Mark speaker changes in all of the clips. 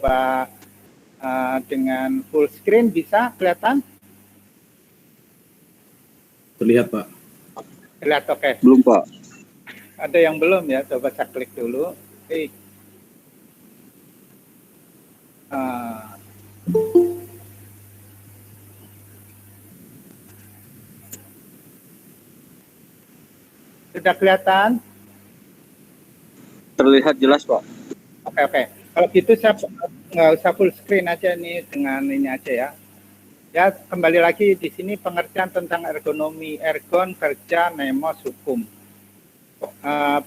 Speaker 1: coba dengan full screen, bisa kelihatan?
Speaker 2: Terlihat, Pak.
Speaker 1: Terlihat, oke.
Speaker 3: Belum, Pak.
Speaker 1: Ada yang belum ya, coba saya klik dulu. Oke. Sudah kelihatan?
Speaker 3: Terlihat jelas, Pak.
Speaker 1: Oke. Kalau gitu saya nggak usah full screen aja nih, dengan ini aja ya. Ya, kembali lagi di sini pengertian tentang ergonomi, ergon, kerja, nemos, hukum.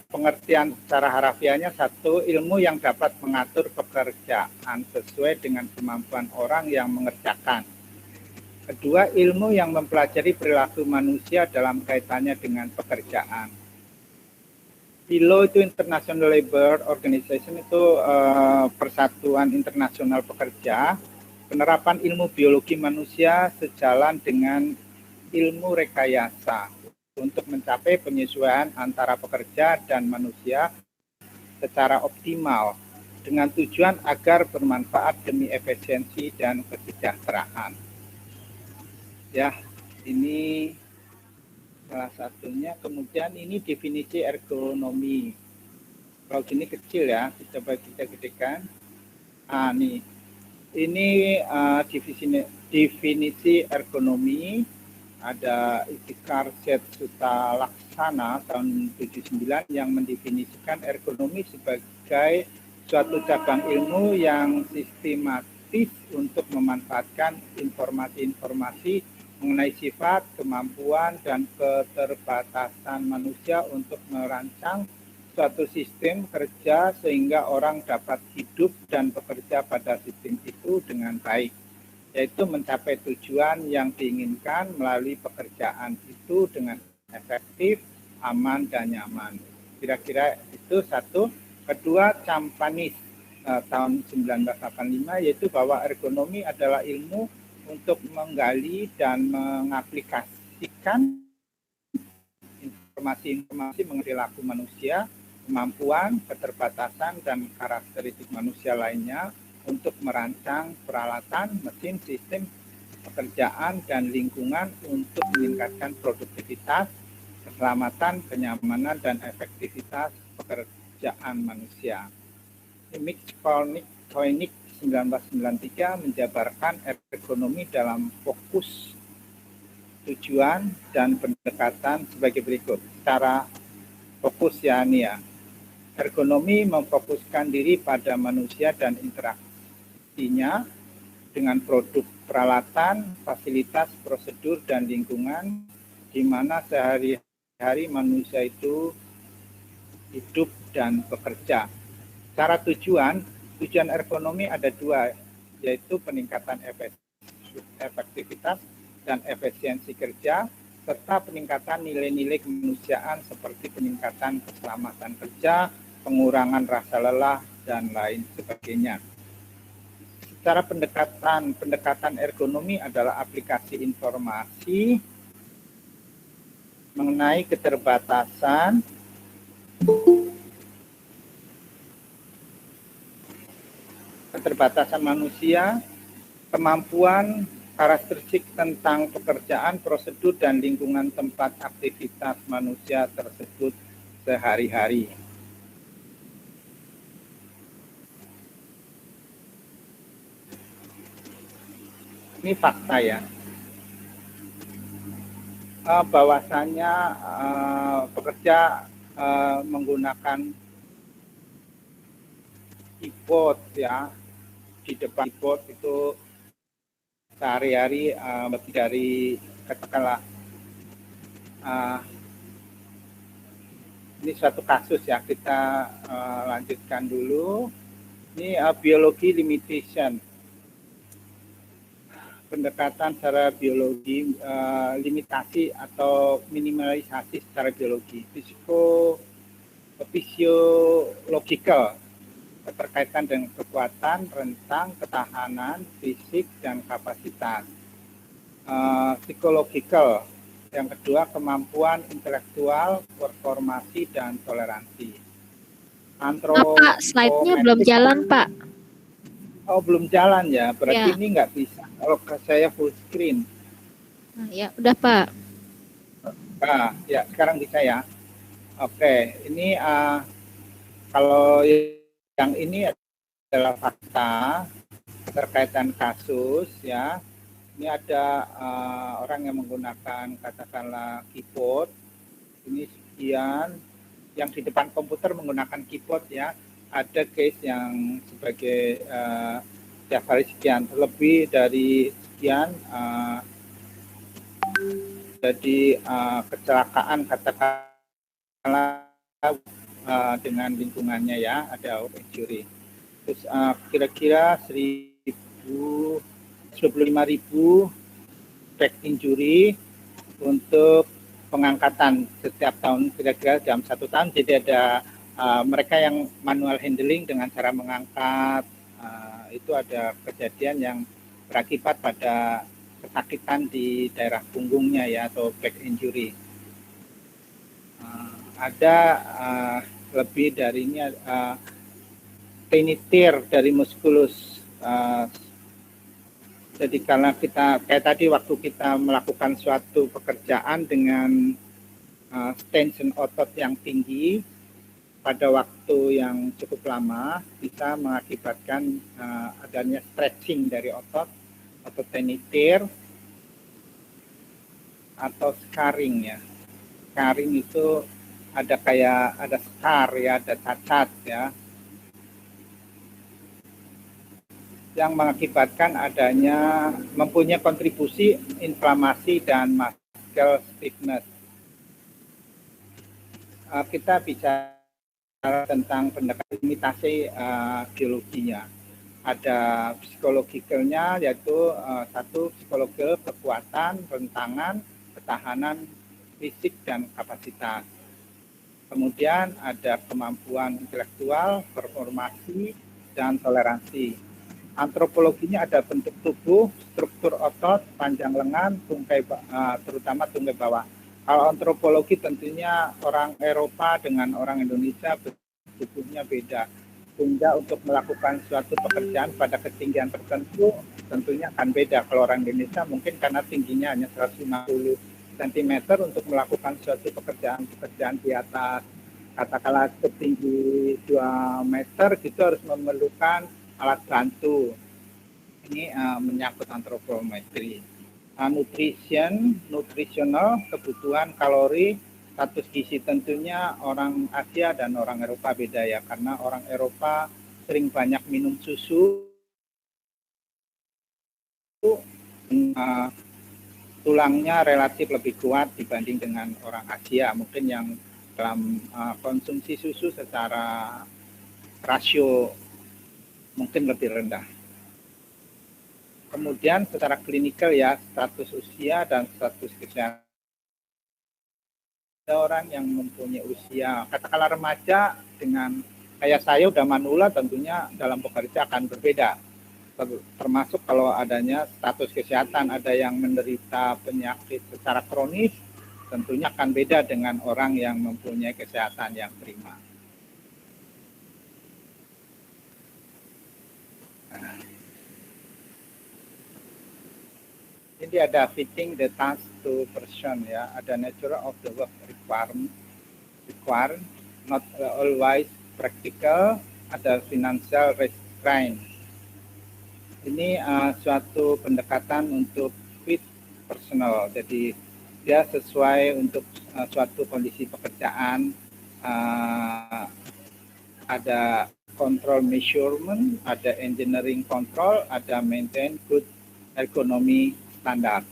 Speaker 1: Pengertian secara harafiahnya, satu, ilmu yang dapat mengatur pekerjaan sesuai dengan kemampuan orang yang mengerjakan. Kedua, ilmu yang mempelajari perilaku manusia dalam kaitannya dengan pekerjaan. ILO itu International Labour Organization, itu Persatuan Internasional Pekerja. Penerapan ilmu biologi manusia sejalan dengan ilmu rekayasa untuk mencapai penyesuaian antara pekerja dan manusia secara optimal dengan tujuan agar bermanfaat demi efisiensi dan kesejahteraan. Ya, ini salah satunya. Kemudian ini definisi ergonomi. Kalau gini kecil ya, coba kita gedekan. Nih. Ini definisi ergonomi. Ada Itikar Setsuta Laksana tahun 79 yang mendefinisikan ergonomi sebagai suatu cabang ilmu yang sistematis untuk memanfaatkan informasi-informasi mengenai sifat, kemampuan, dan keterbatasan manusia untuk merancang suatu sistem kerja sehingga orang dapat hidup dan bekerja pada sistem itu dengan baik, yaitu mencapai tujuan yang diinginkan melalui pekerjaan itu dengan efektif, aman, dan nyaman. Kira-kira itu satu. Kedua, Campanis tahun 1985, yaitu bahwa ergonomi adalah ilmu untuk menggali dan mengaplikasikan informasi-informasi mengenai perilaku manusia, kemampuan, keterbatasan, dan karakteristik manusia lainnya untuk merancang peralatan, mesin, sistem, pekerjaan, dan lingkungan untuk meningkatkan produktivitas, keselamatan, kenyamanan, dan efektivitas pekerjaan manusia. Koenig 1993 menjabarkan ergonomi dalam fokus, tujuan, dan pendekatan sebagai berikut. Secara fokus ya ini ya. Ergonomi memfokuskan diri pada manusia dan interaksinya dengan produk, peralatan, fasilitas, prosedur, dan lingkungan di mana sehari-hari manusia itu hidup dan bekerja. Secara tujuan ergonomi ada dua, yaitu peningkatan efektivitas dan efisiensi kerja, serta peningkatan nilai-nilai kemanusiaan seperti peningkatan keselamatan kerja, pengurangan rasa lelah, dan lain sebagainya. Secara pendekatan ergonomi adalah aplikasi informasi mengenai keterbatasan manusia, kemampuan, karakteristik tentang pekerjaan, prosedur, dan lingkungan tempat aktivitas manusia tersebut sehari-hari. Ini fakta ya. Bahwasannya pekerja menggunakan keyboard ya, di depan keyboard itu sehari-hari lebih dari, katakanlah ini suatu kasus ya, kita lanjutkan dulu. Ini biologi limitation, pendekatan secara biologi, limitasi atau minimalisasi secara biologi, fisiologikal, berkaitan dengan kekuatan, rentang, ketahanan, fisik, dan kapasitas. Psikologikal, yang kedua kemampuan intelektual, performasi, dan toleransi.
Speaker 4: Pak, slide-nya belum jalan, Pak.
Speaker 1: Oh, belum jalan ya. Berarti
Speaker 2: Ya,
Speaker 1: ini nggak bisa. Kalau saya full screen.
Speaker 2: nah, ya udah Pak.
Speaker 1: Nah, ya sekarang bisa ya. Oke, ini kalau yang ini adalah fakta terkaitan kasus ya. Ini ada orang yang menggunakan katakanlah keyboard. Ini sekian. Yang di depan komputer menggunakan keyboard ya. Ada case yang sebagai setiap hari sekian, lebih dari sekian. Jadi kecelakaan katakanlah dengan lingkungannya ya, ada injury. Terus kira-kira 25.000 back injury untuk pengangkatan setiap tahun, kira-kira dalam 1 tahun. Jadi ada mereka yang manual handling dengan cara mengangkat, itu ada kejadian yang berakibat pada kesakitan di daerah punggungnya ya, atau back injury. Ada lebih dari ini, tenitir dari muskulus. Jadi karena kita kayak tadi waktu kita melakukan suatu pekerjaan dengan tension otot yang tinggi pada waktu yang cukup lama, bisa mengakibatkan adanya stretching dari otot tenitir atau scarring ya. Scarring itu ada kayak ada scar ya, ada cacat ya, yang mengakibatkan adanya mempunyai kontribusi inflamasi dan muscle stiffness. Kita bicara tentang pendekatan imitasi geologinya. Ada psikologikalnya, yaitu satu psikologikal kekuatan, rentangan, ketahanan fisik dan kapasitas. Kemudian ada kemampuan intelektual, performasi, dan toleransi. Antropologinya ada bentuk tubuh, struktur otot, panjang lengan, tungkai, terutama tungkai bawah. Kalau antropologi tentunya orang Eropa dengan orang Indonesia tubuhnya beda. Sehingga untuk melakukan suatu pekerjaan pada ketinggian tertentu tentunya akan beda. Kalau orang Indonesia mungkin karena tingginya hanya 150 cm untuk melakukan suatu pekerjaan di atas katakanlah setinggi 2 meter gitu harus memerlukan alat bantu. Ini menyangkut antropometri. Nutrisional, kebutuhan kalori, status gizi, tentunya orang Asia dan orang Eropa beda ya, karena orang Eropa sering banyak minum susu, tulangnya relatif lebih kuat dibanding dengan orang Asia, mungkin yang dalam konsumsi susu secara rasio mungkin lebih rendah. Kemudian secara klinikal ya, status usia dan status kesehatan. Ada orang yang mempunyai usia katakanlah remaja dengan kayak saya udah manula, tentunya dalam bekerja akan berbeda. Termasuk kalau adanya status kesehatan, ada yang menderita penyakit secara kronis, tentunya akan beda dengan orang yang mempunyai kesehatan yang prima. Ini ada fitting the task to person ya, ada nature of the work required, not always practical, ada financial restraint. Ini suatu pendekatan untuk fit personal, jadi dia sesuai untuk suatu kondisi pekerjaan. Ada control measurement, ada engineering control, ada maintain good ergonomy standar.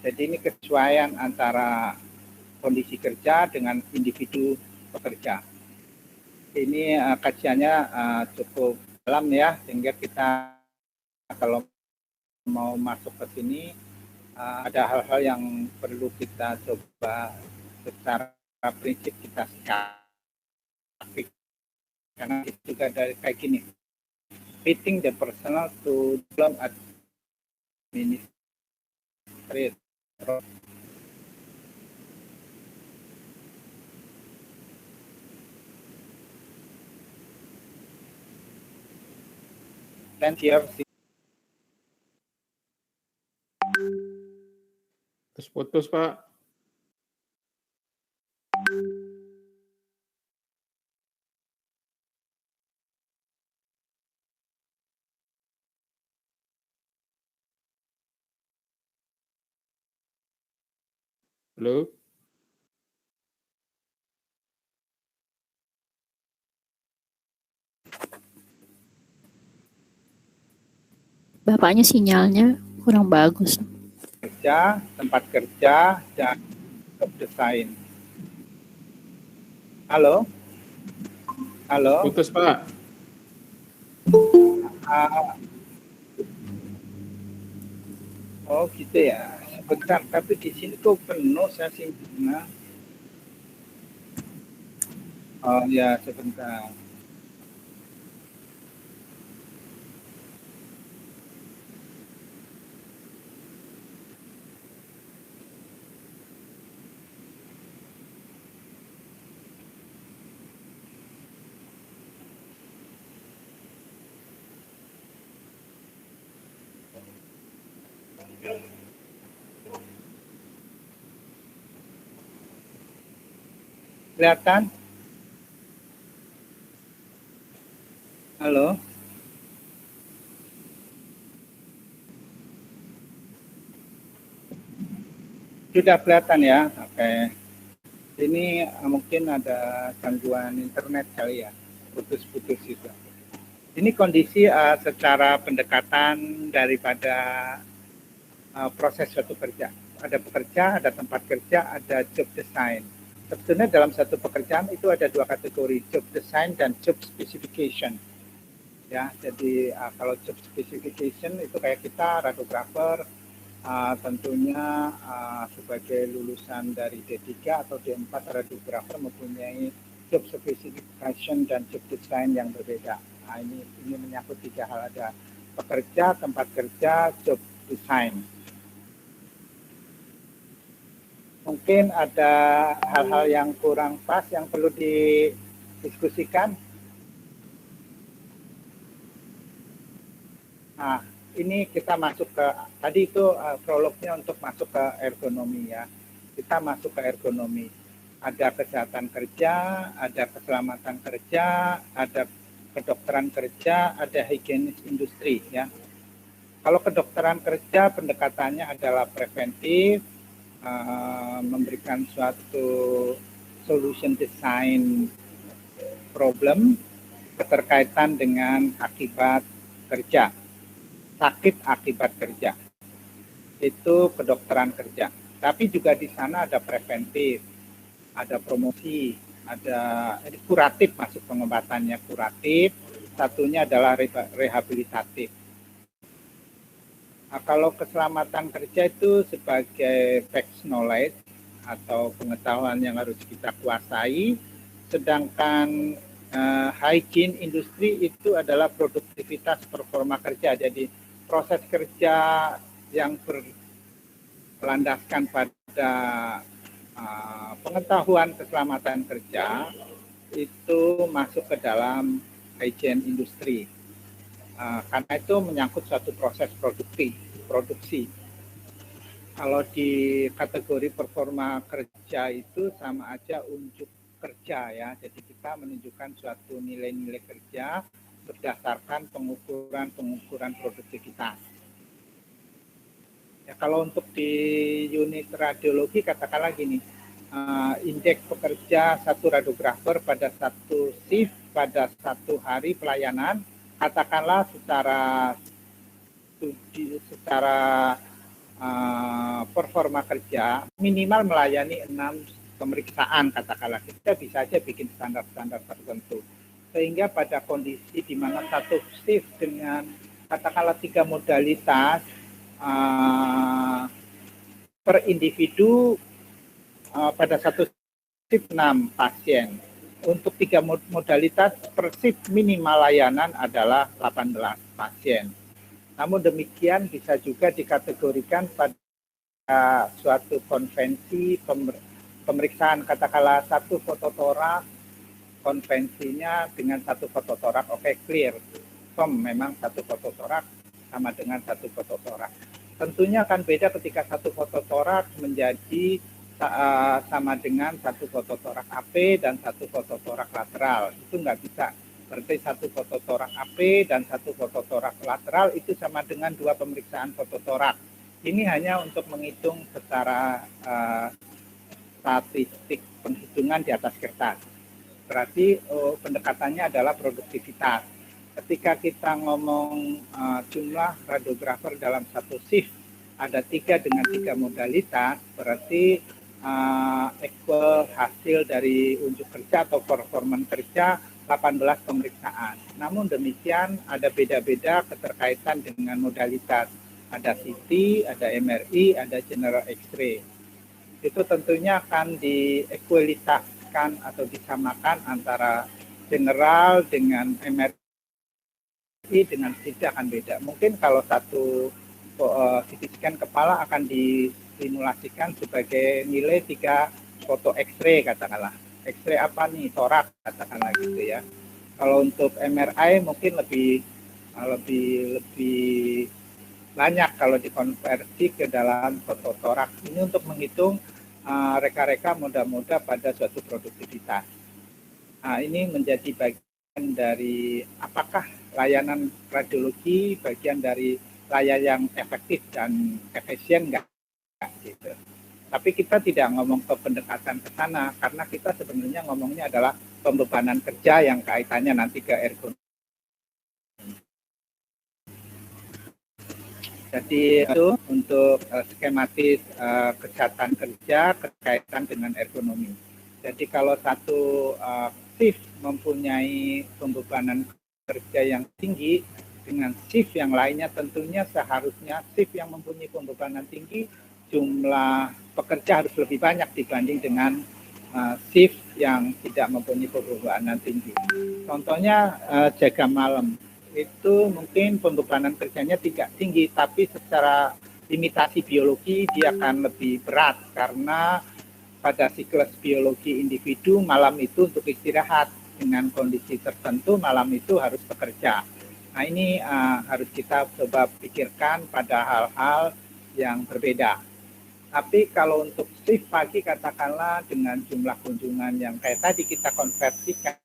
Speaker 1: Jadi ini kesesuaian antara kondisi kerja dengan individu pekerja. Ini kajiannya cukup dalam ya, sehingga kita kalau mau masuk ke sini ada hal-hal yang perlu kita coba secara prinsip kita sikapi. Karena itu juga dari kayak gini, fitting the personal to belum administrator. dan share.
Speaker 3: Terus putus, Pak. Halo?
Speaker 2: Bapaknya sinyalnya kurang bagus.
Speaker 1: Kerja, tempat kerja, dan job design. Halo? Halo?
Speaker 3: Putus, Pak.
Speaker 1: Oh gitu ya. Sebentar, tapi di sini kok penuh saya sinyalnya. Oh ya, sebentar. Kelihatan? Halo? Sudah kelihatan ya? Oke. Ini mungkin ada gangguan internet kali ya, putus-putus juga. Ini kondisi secara pendekatan daripada proses suatu kerja. Ada pekerja, ada tempat kerja, ada job design. Sebetulnya dalam satu pekerjaan itu ada dua kategori, job design dan job specification. Ya, jadi kalau job specification itu kayak kita radiografer, tentunya sebagai lulusan dari D3 atau D4 radiografer mempunyai job specification dan job design yang berbeda. Nah, ini menyangkut tiga hal, ada pekerja, tempat kerja, job design. Mungkin ada hal-hal yang kurang pas yang perlu didiskusikan. Nah, ini kita masuk ke, tadi itu prolognya untuk masuk ke ergonomi ya. Kita masuk ke ergonomi. Ada kesehatan kerja, ada keselamatan kerja, ada kedokteran kerja, ada higienis industri ya. Kalau kedokteran kerja pendekatannya adalah preventif, memberikan suatu solution design problem keterkaitan dengan akibat kerja, sakit akibat kerja. Itu kedokteran kerja. Tapi juga di sana ada preventif, ada promosi, ada kuratif, masuk pengobatannya kuratif, satunya adalah rehabilitatif. Nah, kalau keselamatan kerja itu sebagai facts knowledge atau pengetahuan yang harus kita kuasai, sedangkan hygiene industri itu adalah produktivitas performa kerja. Jadi proses kerja yang berlandaskan pada pengetahuan keselamatan kerja itu masuk ke dalam hygiene industri. Karena itu menyangkut suatu proses produksi. Kalau di kategori performa kerja itu sama aja unjuk kerja ya. Jadi kita menunjukkan suatu nilai-nilai kerja berdasarkan pengukuran produktivitas. Ya, kalau untuk di unit radiologi katakanlah gini, indeks pekerja satu radiografer pada satu shift pada satu hari pelayanan, katakanlah secara performa kerja minimal melayani 6 pemeriksaan, katakanlah kita bisa aja bikin standar-standar tertentu, sehingga pada kondisi di mana satu shift dengan katakanlah 3 modalitas per individu, pada satu shift 6 pasien. Untuk 3 modalitas per shift minimal layanan adalah 18 pasien. Namun demikian bisa juga dikategorikan pada suatu konvensi pemeriksaan, katakanlah satu fototorak, konvensinya dengan satu fototorak, oke, clear. confirm memang satu fototorak sama dengan satu fototorak. Tentunya akan beda ketika satu fototorak menjadi sama dengan satu fototorak AP dan satu fototorak lateral. Itu nggak bisa. Berarti satu fototorak AP dan satu fototorak lateral itu sama dengan 2 pemeriksaan fototorak. Ini hanya untuk menghitung secara statistik penghitungan di atas kertas. Berarti pendekatannya adalah produktivitas. Ketika kita ngomong jumlah radiografer dalam satu shift ada 3 dengan 3 modalitas, berarti equal hasil dari unjuk kerja atau performan kerja 18 pemeriksaan. Namun demikian ada beda-beda keterkaitan dengan modalitas. Ada CT, ada MRI, ada general X-ray. Itu tentunya akan diekualitaskan atau disamakan antara general dengan MRI dengan CT akan beda. Mungkin kalau satu CT scan kepala akan disimulasikan sebagai nilai 3 foto X-ray katakanlah. X-ray apa nih? Torak katakanlah gitu ya. Kalau untuk MRI mungkin lebih banyak kalau dikonversi ke dalam foto torak. Ini untuk menghitung reka-reka moda-moda pada suatu produktivitas. Ini menjadi bagian dari apakah layanan radiologi bagian dari layanan yang efektif dan efisien enggak gitu. Tapi kita tidak ngomong ke pendekatan ke sana karena kita sebenarnya ngomongnya adalah pembebanan kerja yang kaitannya nanti ke ergonomi. Jadi itu untuk skematis kesehatan kerja berkaitan dengan ergonomi. Jadi kalau satu shift mempunyai pembebanan kerja yang tinggi dengan shift yang lainnya, tentunya seharusnya shift yang mempunyai pembebanan tinggi jumlah pekerja harus lebih banyak dibanding dengan shift yang tidak mempunyai pembebanan tinggi. Contohnya jaga malam. Itu mungkin pembebanan kerjanya tidak tinggi, tapi secara limitasi biologi dia akan lebih berat karena pada siklus biologi individu malam itu untuk istirahat, dengan kondisi tertentu malam itu harus bekerja. Nah ini harus kita coba pikirkan pada hal-hal yang berbeda. Tapi kalau untuk shift pagi katakanlah dengan jumlah kunjungan yang kayak tadi kita konversikan,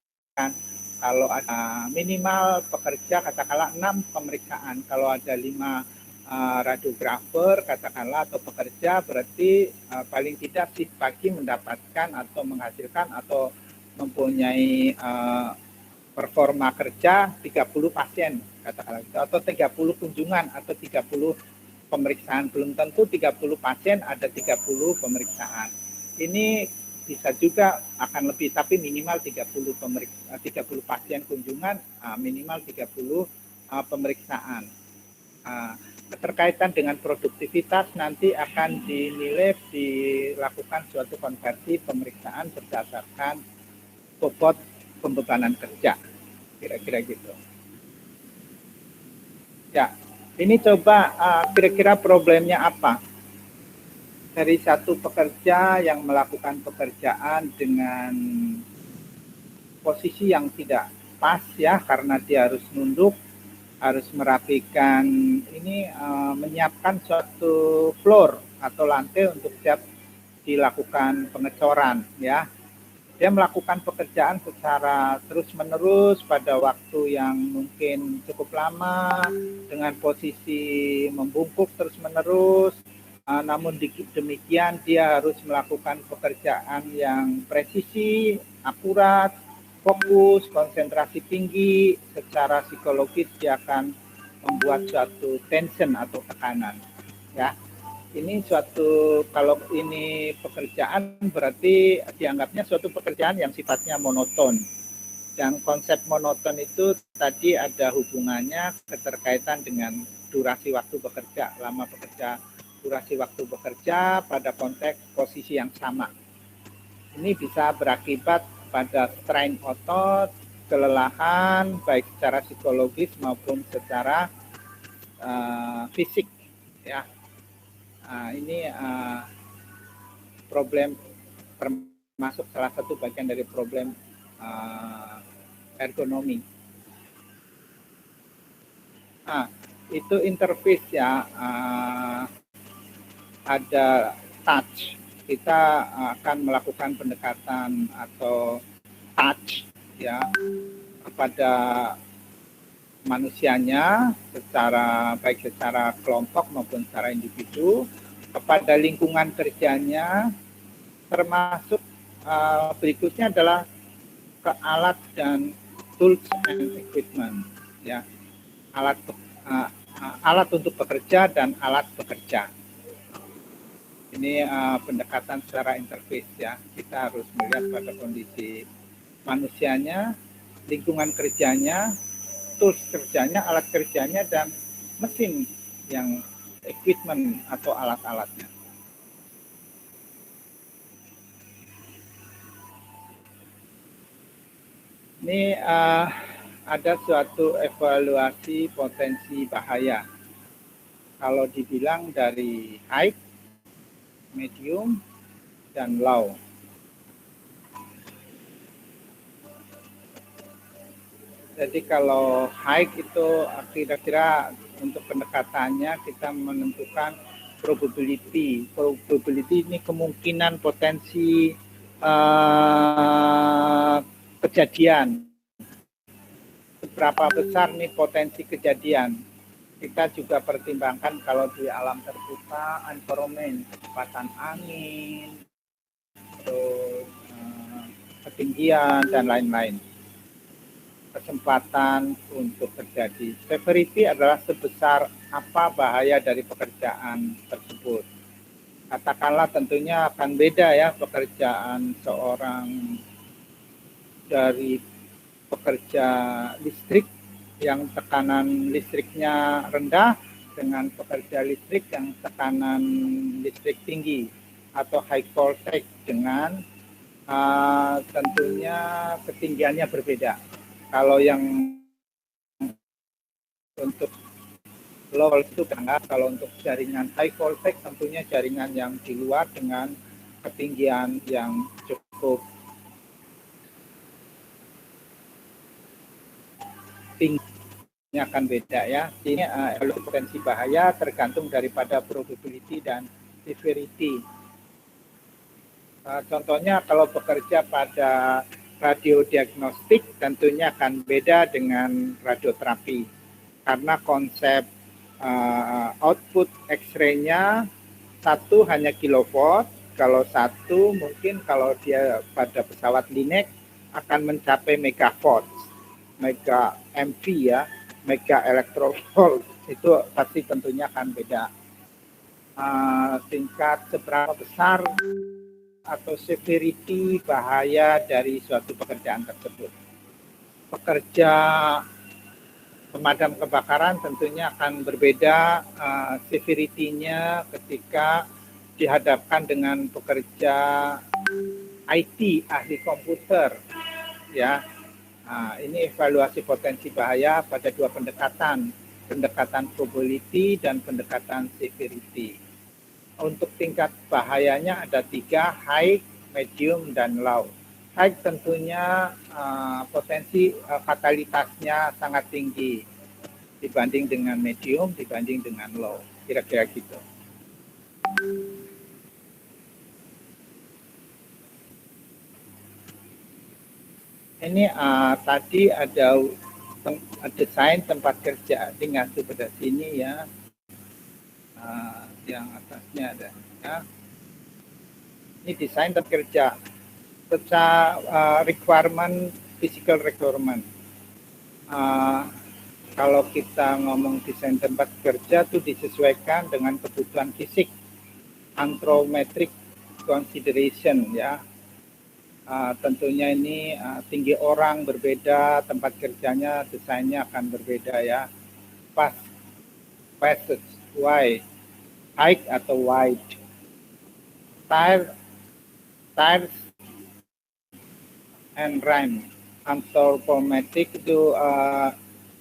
Speaker 1: kalau ada minimal pekerja katakanlah 6 pemeriksaan, kalau ada 5 radiografer katakanlah atau pekerja, berarti paling tidak shift pagi mendapatkan atau menghasilkan atau mempunyai performa kerja 30 pasien katakanlah gitu, atau 30 kunjungan atau 30 pemeriksaan. Belum tentu 30 pasien ada 30 pemeriksaan. Ini bisa juga akan lebih, tapi minimal 30 pasien kunjungan, minimal 30 pemeriksaan. Keterkaitan dengan produktivitas nanti akan dinilai dilakukan suatu konversi pemeriksaan berdasarkan bobot pembebanan kerja, kira-kira gitu. Ya, ini coba kira-kira problemnya apa? Dari satu pekerja yang melakukan pekerjaan dengan posisi yang tidak pas ya, karena dia harus nunduk, harus merapikan ini, menyiapkan suatu floor atau lantai untuk siap dilakukan pengecoran ya. Dia melakukan pekerjaan secara terus-menerus pada waktu yang mungkin cukup lama dengan posisi membungkuk terus-menerus. Namun demikian dia harus melakukan pekerjaan yang presisi, akurat, fokus, konsentrasi tinggi. Secara psikologis dia akan membuat suatu tension atau tekanan. Ya, ini suatu, kalau ini pekerjaan berarti dianggapnya suatu pekerjaan yang sifatnya monoton. Dan konsep monoton itu tadi ada hubungannya keterkaitan dengan durasi waktu bekerja, lama bekerja, durasi waktu bekerja pada konteks posisi yang sama. Ini bisa berakibat pada strain otot, kelelahan, baik secara psikologis maupun secara fisik. Ya, ini problem, termasuk salah satu bagian dari problem ergonomi. Itu interface ya, ada touch. Kita akan melakukan pendekatan atau touch ya kepada manusianya baik secara kelompok maupun secara individu, kepada lingkungan kerjanya, termasuk berikutnya adalah ke alat dan tools and equipment ya, alat untuk bekerja dan alat bekerja. Ini pendekatan secara interface ya, kita harus melihat pada kondisi manusianya, lingkungan kerjanya, tools kerjanya, alat kerjanya, dan mesin yang equipment atau alat-alatnya. Ini ada suatu evaluasi potensi bahaya. Kalau dibilang dari high, medium, dan low. Jadi kalau high itu kira-kira untuk pendekatannya kita menentukan probability. Probability ini kemungkinan potensi kejadian. Seberapa besar nih potensi kejadian. Kita juga pertimbangkan kalau di alam terbuka, environment, kecepatan angin, terus ketinggian, dan lain-lain. Kesempatan untuk terjadi. Severity adalah sebesar apa bahaya dari pekerjaan tersebut. Katakanlah tentunya akan beda ya pekerjaan seorang dari pekerja listrik yang tekanan listriknya rendah dengan pekerja listrik yang tekanan listrik tinggi atau high voltage dengan tentunya ketinggiannya berbeda. Kalau yang untuk low voltage itu kalau untuk jaringan high voltage tentunya jaringan yang di luar dengan ketinggian yang cukup tinggi akan beda ya. Ini potensi bahaya tergantung daripada probability dan severity. Contohnya kalau bekerja pada radiodiagnostik tentunya akan beda dengan radioterapi karena konsep output X-ray-nya satu hanya kilowatt, kalau satu mungkin kalau dia pada pesawat Linex akan mencapai megawatt, mega MV ya, mega electrovolt, itu pasti tentunya akan beda. Tingkat seberapa besar atau severity bahaya dari suatu pekerjaan tersebut. Pekerja pemadam kebakaran tentunya akan berbeda severity-nya ketika dihadapkan dengan pekerja IT, ahli komputer. Ya, ini evaluasi potensi bahaya pada dua pendekatan probability dan pendekatan severity. Untuk tingkat bahayanya ada 3, high, medium, dan low. High tentunya potensi fatalitasnya sangat tinggi dibanding dengan medium, dibanding dengan low. Kira-kira gitu. Ini tadi ada desain tempat kerja, tinggal pada sini ya. Yang atasnya ada ya. Ini desain tempat kerja secara requirement, physical requirement. Kalau kita ngomong desain tempat kerja itu disesuaikan dengan kebutuhan fisik, anthropometric consideration ya. Tentunya ini tinggi orang berbeda, tempat kerjanya desainnya akan berbeda ya. Passage, wide, height atau wide, tires and ram. Anthropometric itu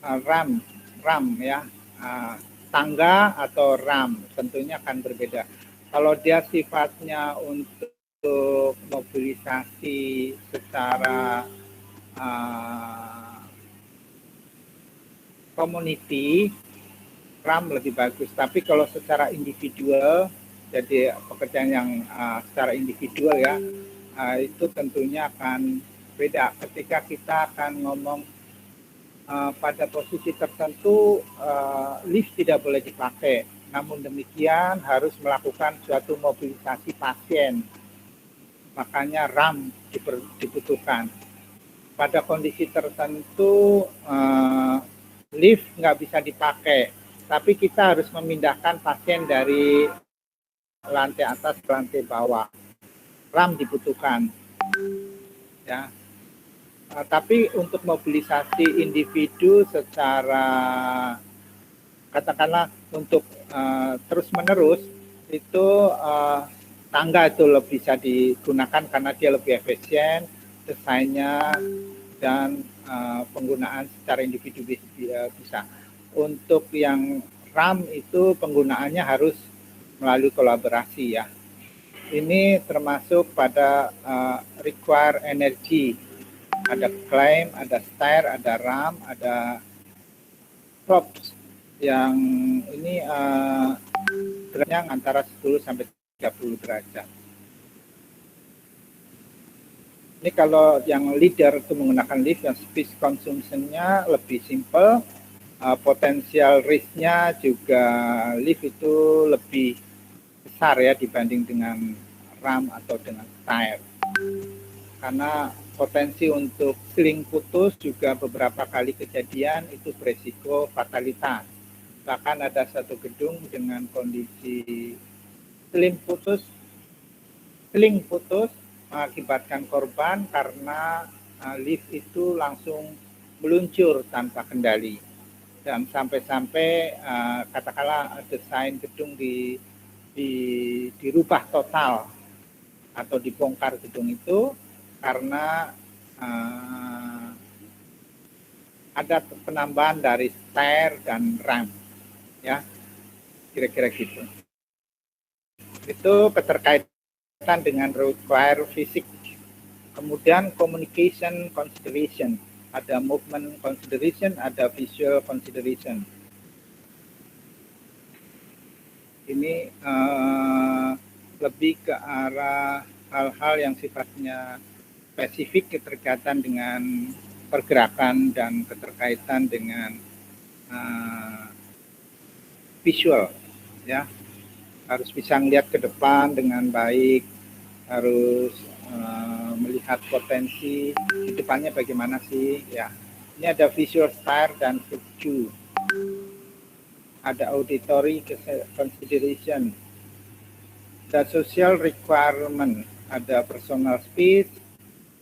Speaker 1: ram ya, tangga atau ram tentunya akan berbeda. Kalau dia sifatnya untuk mobilisasi secara community RAM lebih bagus. Tapi kalau secara individual, jadi pekerjaan yang secara individual ya, itu tentunya akan beda. Ketika kita akan ngomong pada posisi tertentu, lift tidak boleh dipakai. Namun demikian harus melakukan suatu mobilisasi pasien. Makanya RAM dibutuhkan. Pada kondisi tertentu, lift nggak bisa dipakai. Tapi kita harus memindahkan pasien dari lantai atas ke lantai bawah. RAM dibutuhkan. Ya. Tapi untuk mobilisasi individu secara katakanlah untuk terus-menerus itu tangga itu lebih bisa digunakan karena dia lebih efisien desainnya dan penggunaan secara individu bisa. Untuk yang RAM itu penggunaannya harus melalui kolaborasi ya. Ini termasuk pada require energy. Ada claim, ada stair, ada RAM, ada props yang ini derajatnya antara 10 sampai 30 derajat. Ini kalau yang leader itu menggunakan lift yang space consumption-nya lebih simple, potensial risk-nya juga lift itu lebih besar ya dibanding dengan RAM atau dengan stair. Karena potensi untuk seling putus juga beberapa kali kejadian itu beresiko fatalitas. Bahkan ada satu gedung dengan kondisi seling putus mengakibatkan korban karena lift itu langsung meluncur tanpa kendali. Dan sampai-sampai katakanlah desain gedung dirubah total atau dibongkar gedung itu karena ada penambahan dari stair dan ramp, ya kira-kira gitu. Itu keterkaitan dengan require fisik. Kemudian communication consideration, ada movement consideration, ada visual consideration. Ini lebih ke arah hal-hal yang sifatnya spesifik keterkaitan dengan pergerakan dan keterkaitan dengan visual, ya harus bisa melihat ke depan dengan baik, harus melihat potensi di depannya bagaimana sih, ya. Ini ada visual style dan view, ada auditory consideration, ada social requirement, ada personal space,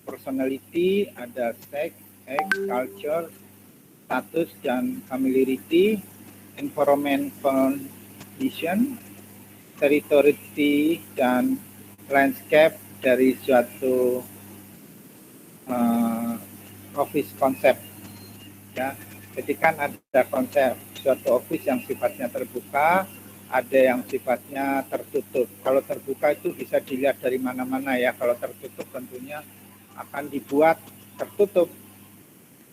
Speaker 1: personality, ada sex, age, culture, status dan familiarity, environment condition, territory dan landscape dari suatu office konsep. Ya, jadi kan ada konsep suatu office yang sifatnya terbuka, ada yang sifatnya tertutup. Kalau terbuka itu bisa dilihat dari mana-mana ya. Kalau tertutup tentunya akan dibuat tertutup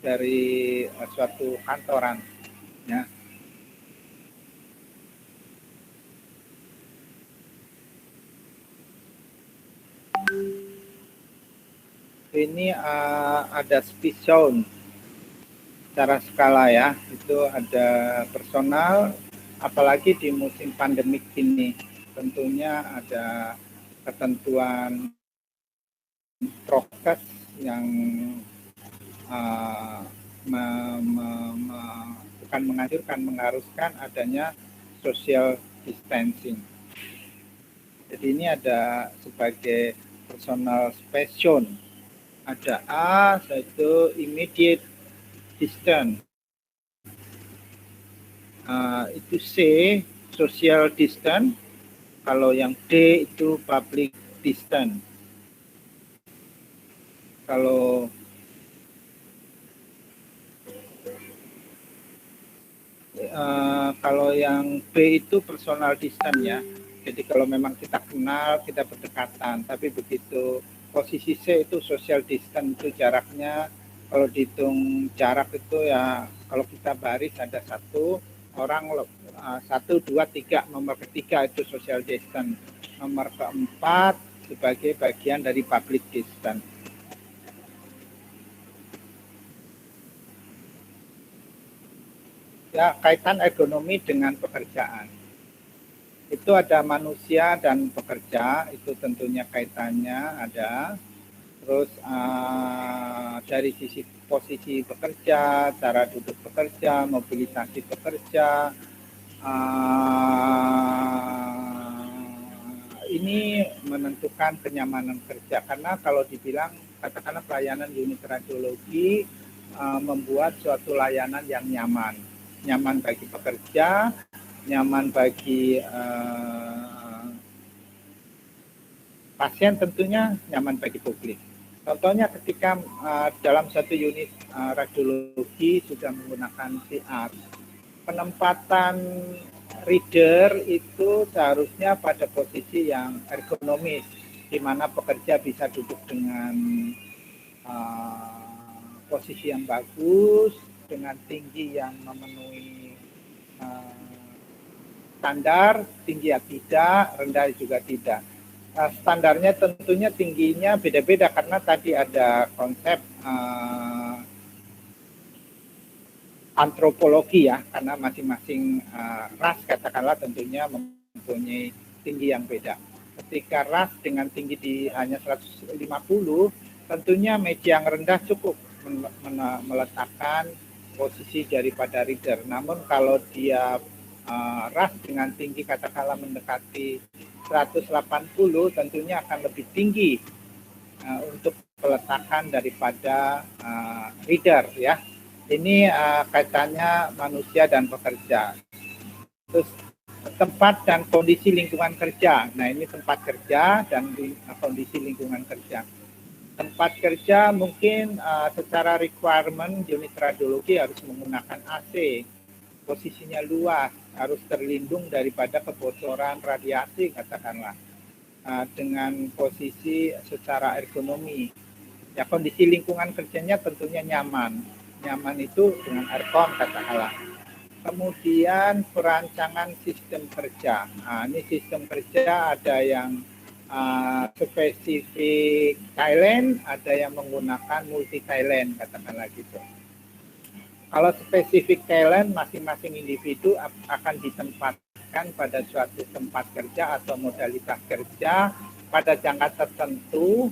Speaker 1: dari suatu kantoran, ya. Ini ada space zone secara skala ya, itu ada personal, apalagi di musim pandemik ini tentunya ada ketentuan prokes yang bukan menganjurkan, mengharuskan adanya social distancing. Jadi ini ada sebagai personal space zone. Ada A, yaitu immediate distance. Itu C, social distance. Kalau yang D itu public distance. Kalau yang B itu personal distance ya. Jadi kalau memang kita kenal, kita berdekatan. Tapi begitu posisi C itu social distance, itu jaraknya kalau dihitung jarak itu ya, kalau kita baris ada satu orang 1, 2, 3. Nomor ketiga itu social distance. Nomor keempat sebagai bagian dari public distance. Ya, kaitan ergonomi dengan pekerjaan. Itu ada manusia dan pekerja, itu tentunya kaitannya ada. Terus dari sisi posisi bekerja, cara duduk bekerja, mobilisasi bekerja, ini menentukan kenyamanan kerja. Karena kalau dibilang, katakanlah pelayanan unit radiologi membuat suatu layanan yang nyaman. Nyaman bagi pekerja, nyaman bagi pasien, tentunya nyaman bagi publik. Contohnya ketika dalam satu unit radiologi sudah menggunakan CR, penempatan reader itu seharusnya pada posisi yang ergonomis, di mana pekerja bisa duduk dengan posisi yang bagus, dengan tinggi yang memenuhi standar, tinggi ya tidak, rendah juga tidak. Standarnya tentunya tingginya beda-beda karena tadi ada konsep antropologi ya, karena masing-masing ras katakanlah tentunya mempunyai tinggi yang beda. Ketika ras dengan tinggi di hanya 150, tentunya meja yang rendah cukup meletakkan posisi daripada reader. Namun kalau dia ras dengan tinggi katakanlah mendekati 180, tentunya akan lebih tinggi untuk peletakan daripada reader ya. Ini kaitannya manusia dan pekerja. Terus tempat dan kondisi lingkungan kerja. Nah, ini tempat kerja dan kondisi lingkungan kerja. Tempat kerja mungkin secara requirement unit radiologi harus menggunakan AC. Posisinya luas, harus terlindung daripada kebocoran radiasi katakanlah, dengan posisi secara ergonomi. Ya, kondisi lingkungan kerjanya tentunya nyaman itu dengan aircon katakanlah. Kemudian perancangan sistem kerja. Nah, ini sistem kerja ada yang spesifik Thailand, ada yang menggunakan multi Thailand katakanlah gitu. Kalau spesifik talent, masing-masing individu akan ditempatkan pada suatu tempat kerja atau modalitas kerja pada jangka tertentu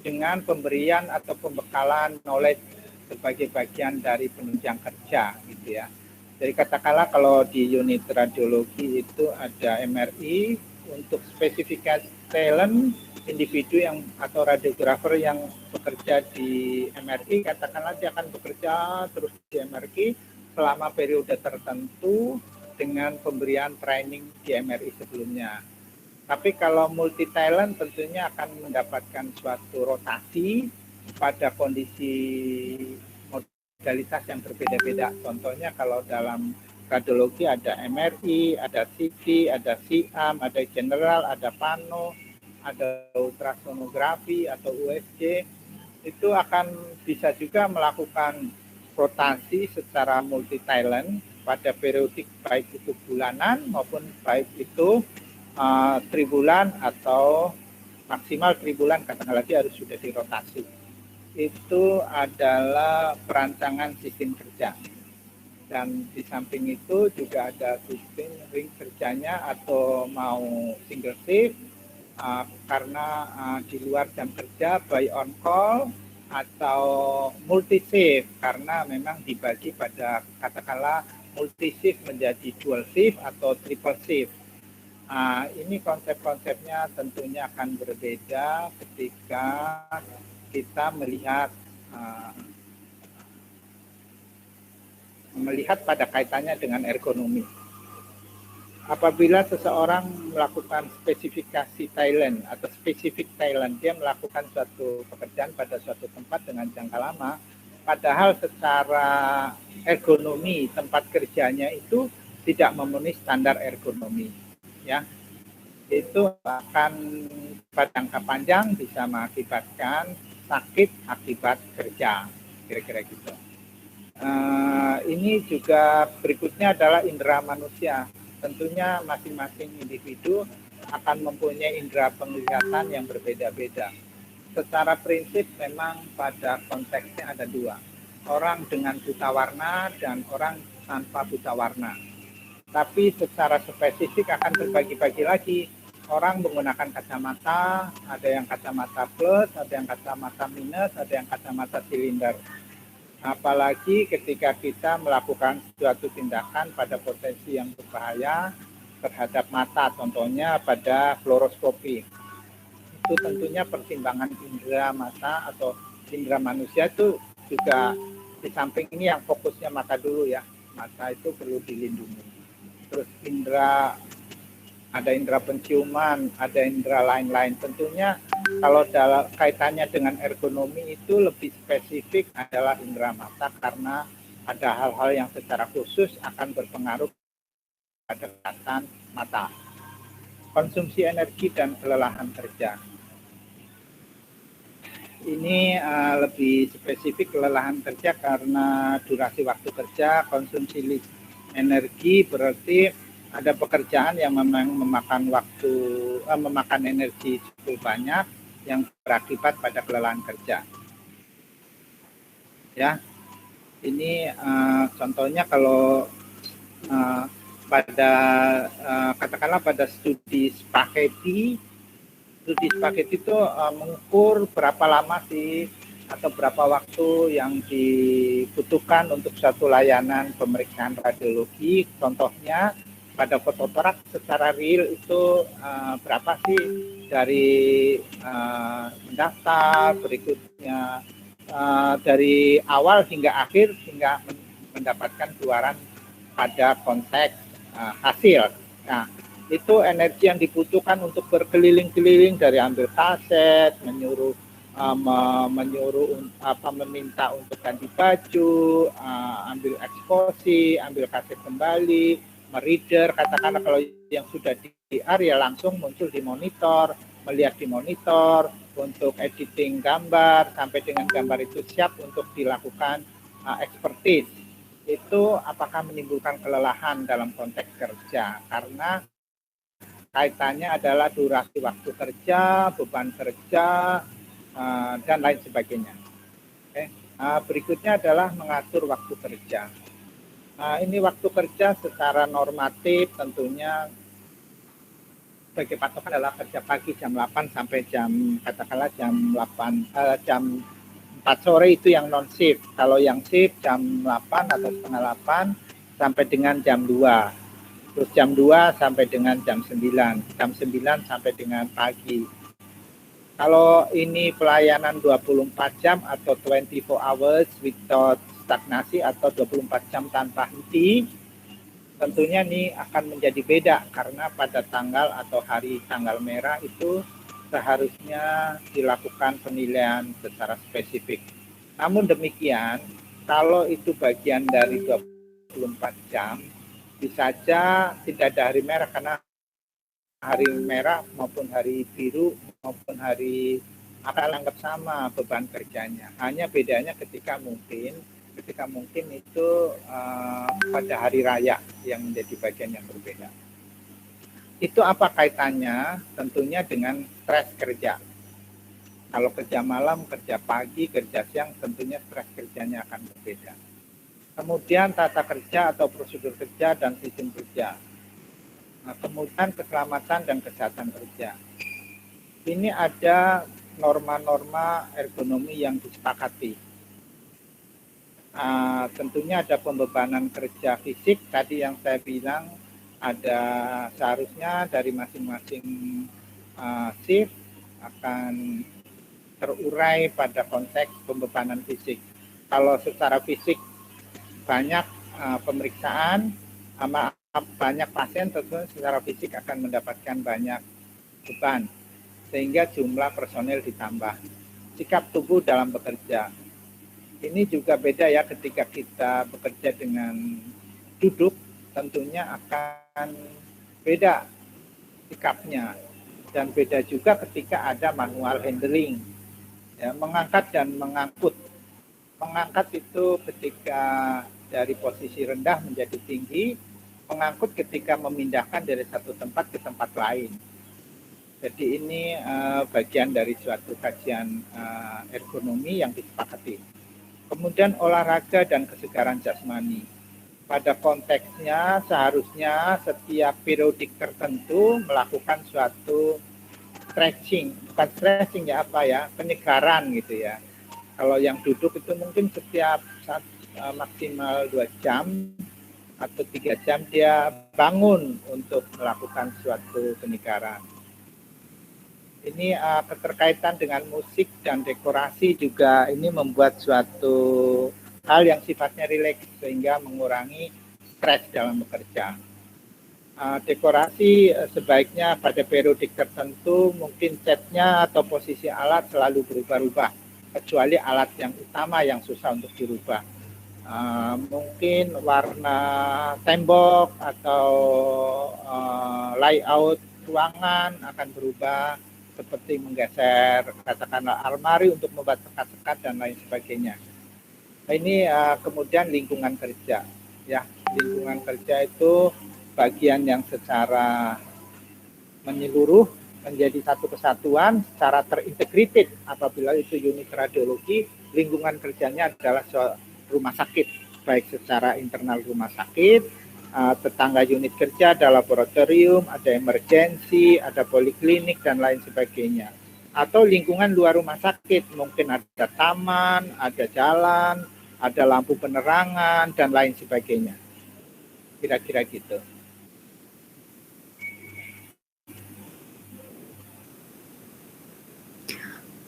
Speaker 1: dengan pemberian atau pembekalan knowledge sebagai bagian dari penunjang kerja gitu ya. Jadi katakanlah kalau di unit radiologi itu ada MRI, untuk spesifikasi talent individu yang atau radiografer yang bekerja di MRI, katakanlah dia akan bekerja terus di MRI selama periode tertentu dengan pemberian training di MRI sebelumnya. Tapi kalau multi talent tentunya akan mendapatkan suatu rotasi pada kondisi modalitas yang berbeda-beda. Contohnya kalau dalam radiologi ada MRI, ada CT, ada SIAM, ada general, ada pano, ada ultrasonografi atau USG, itu akan bisa juga melakukan rotasi secara multi talent pada periodik, baik itu bulanan maupun baik itu tribulan atau maksimal tribulan, katakanlah lagi harus sudah dirotasi. Itu adalah perancangan sistem kerja. Dan di samping itu juga ada sistem ring kerjanya atau mau single shift, karena di luar jam kerja by on call atau multi shift karena memang dibagi pada katakanlah multi shift menjadi dual shift atau triple shift. Ini konsep-konsepnya tentunya akan berbeda ketika kita melihat pada kaitannya dengan ergonomi. Apabila seseorang melakukan spesifikasi talent atau spesifik talent, dia melakukan suatu pekerjaan pada suatu tempat dengan jangka lama, padahal secara ergonomi tempat kerjanya itu tidak memenuhi standar ergonomi, ya, itu akan pada jangka panjang bisa mengakibatkan sakit akibat kerja, kira-kira gitu. Ini juga berikutnya adalah indera manusia. Tentunya masing-masing individu akan mempunyai indera penglihatan yang berbeda-beda. Secara prinsip memang pada konteksnya ada dua, orang dengan buta warna dan orang tanpa buta warna. Tapi secara spesifik akan terbagi-bagi lagi. Orang menggunakan kacamata, ada yang kacamata plus, ada yang kacamata minus, ada yang kacamata silinder. Apalagi ketika kita melakukan suatu tindakan pada potensi yang berbahaya terhadap mata, contohnya pada fluoroskopi. Itu tentunya pertimbangan indera mata atau indera manusia itu juga di samping ini yang fokusnya mata dulu ya. Mata itu perlu dilindungi. Terus ada indera penciuman, ada indera lain-lain. Tentunya kalau dalam kaitannya dengan ergonomi itu lebih spesifik adalah indera mata karena ada hal-hal yang secara khusus akan berpengaruh pada kesehatan mata. Konsumsi energi dan kelelahan kerja. Ini lebih spesifik kelelahan kerja karena durasi waktu kerja, konsumsi energi berarti ada pekerjaan yang memang memakan energi cukup banyak yang berakibat pada kelelahan kerja. Ya, ini contohnya kalau katakanlah pada studi spaghetti itu mengukur berapa lama sih atau berapa waktu yang dibutuhkan untuk suatu layanan pemeriksaan radiologi. Contohnya pada fototorak secara real itu berapa sih dari mendaftar, berikutnya dari awal hingga akhir hingga mendapatkan keluaran pada konteks hasil. Nah, itu energi yang dibutuhkan untuk berkeliling-keliling dari ambil kaset, meminta untuk ganti baju, ambil eksposi, ambil kaset kembali, mereader, katakanlah kalau yang sudah di area langsung muncul di monitor, melihat di monitor untuk editing gambar sampai dengan gambar itu siap untuk dilakukan expertise. Itu apakah menimbulkan kelelahan dalam konteks kerja karena kaitannya adalah durasi waktu kerja, beban kerja, dan lain sebagainya. Oke. Berikutnya adalah mengatur waktu kerja. Ini waktu kerja secara normatif tentunya sebagai patokan adalah kerja pagi jam 8 sampai jam 4 sore itu yang non shift. Kalau yang shift jam 8 atau setengah 8 sampai dengan jam 2. Terus jam 2 sampai dengan jam 9. Jam 9 sampai dengan pagi. Kalau ini pelayanan 24 jam atau 24 hours without stagnasi atau 24 jam tanpa henti, tentunya ini akan menjadi beda karena pada tanggal atau hari tanggal merah itu seharusnya dilakukan penilaian secara spesifik. Namun demikian, kalau itu bagian dari 24 jam, bisa saja tidak ada hari merah karena hari merah maupun hari biru maupun hari akan anggap sama beban kerjanya. Hanya bedanya ketika mungkin itu pada hari raya yang menjadi bagian yang berbeda. Itu apa kaitannya? Tentunya dengan stres kerja. Kalau kerja malam, kerja pagi, kerja siang, tentunya stres kerjanya akan berbeda. Kemudian tata kerja atau prosedur kerja dan sistem kerja. Nah, kemudian keselamatan dan kesehatan kerja. Ini ada norma-norma ergonomi yang disepakati. Tentunya ada pembebanan kerja fisik tadi yang saya bilang ada seharusnya dari masing-masing shift akan terurai pada konteks pembebanan fisik. Kalau secara fisik banyak pemeriksaan, banyak pasien tentu secara fisik akan mendapatkan banyak beban sehingga jumlah personel ditambah. Sikap tubuh dalam bekerja. Ini juga beda ya ketika kita bekerja dengan duduk, tentunya akan beda sikapnya. Dan beda juga ketika ada manual handling, ya, mengangkat dan mengangkut. Mengangkat itu ketika dari posisi rendah menjadi tinggi, pengangkut ketika memindahkan dari satu tempat ke tempat lain. Jadi ini bagian dari suatu kajian ergonomi yang disepakati. Kemudian olahraga dan kesegaran jasmani. Pada konteksnya seharusnya setiap periodik tertentu melakukan suatu stretching, bukan stretching ya apa ya, penyegaran gitu ya. Kalau yang duduk itu mungkin setiap maksimal 2 jam atau 3 jam dia bangun untuk melakukan suatu penyegaran. Ini keterkaitan dengan musik dan dekorasi juga ini membuat suatu hal yang sifatnya rileks sehingga mengurangi stres dalam bekerja. Dekorasi sebaiknya pada periodik tertentu mungkin catnya atau posisi alat selalu berubah-ubah kecuali alat yang utama yang susah untuk dirubah. Mungkin warna tembok atau layout ruangan akan berubah seperti menggeser katakanlah almari untuk membuat sekat-sekat dan lain sebagainya. Nah, ini kemudian lingkungan kerja ya, lingkungan kerja itu bagian yang secara menyeluruh menjadi satu kesatuan secara terintegrated. Apabila itu unit radiologi, lingkungan kerjanya adalah rumah sakit, baik secara internal rumah sakit, tetangga unit kerja, ada laboratorium, ada emergensi, ada poliklinik, dan lain sebagainya. Atau lingkungan luar rumah sakit, mungkin ada taman, ada jalan, ada lampu penerangan, dan lain sebagainya. Kira-kira gitu.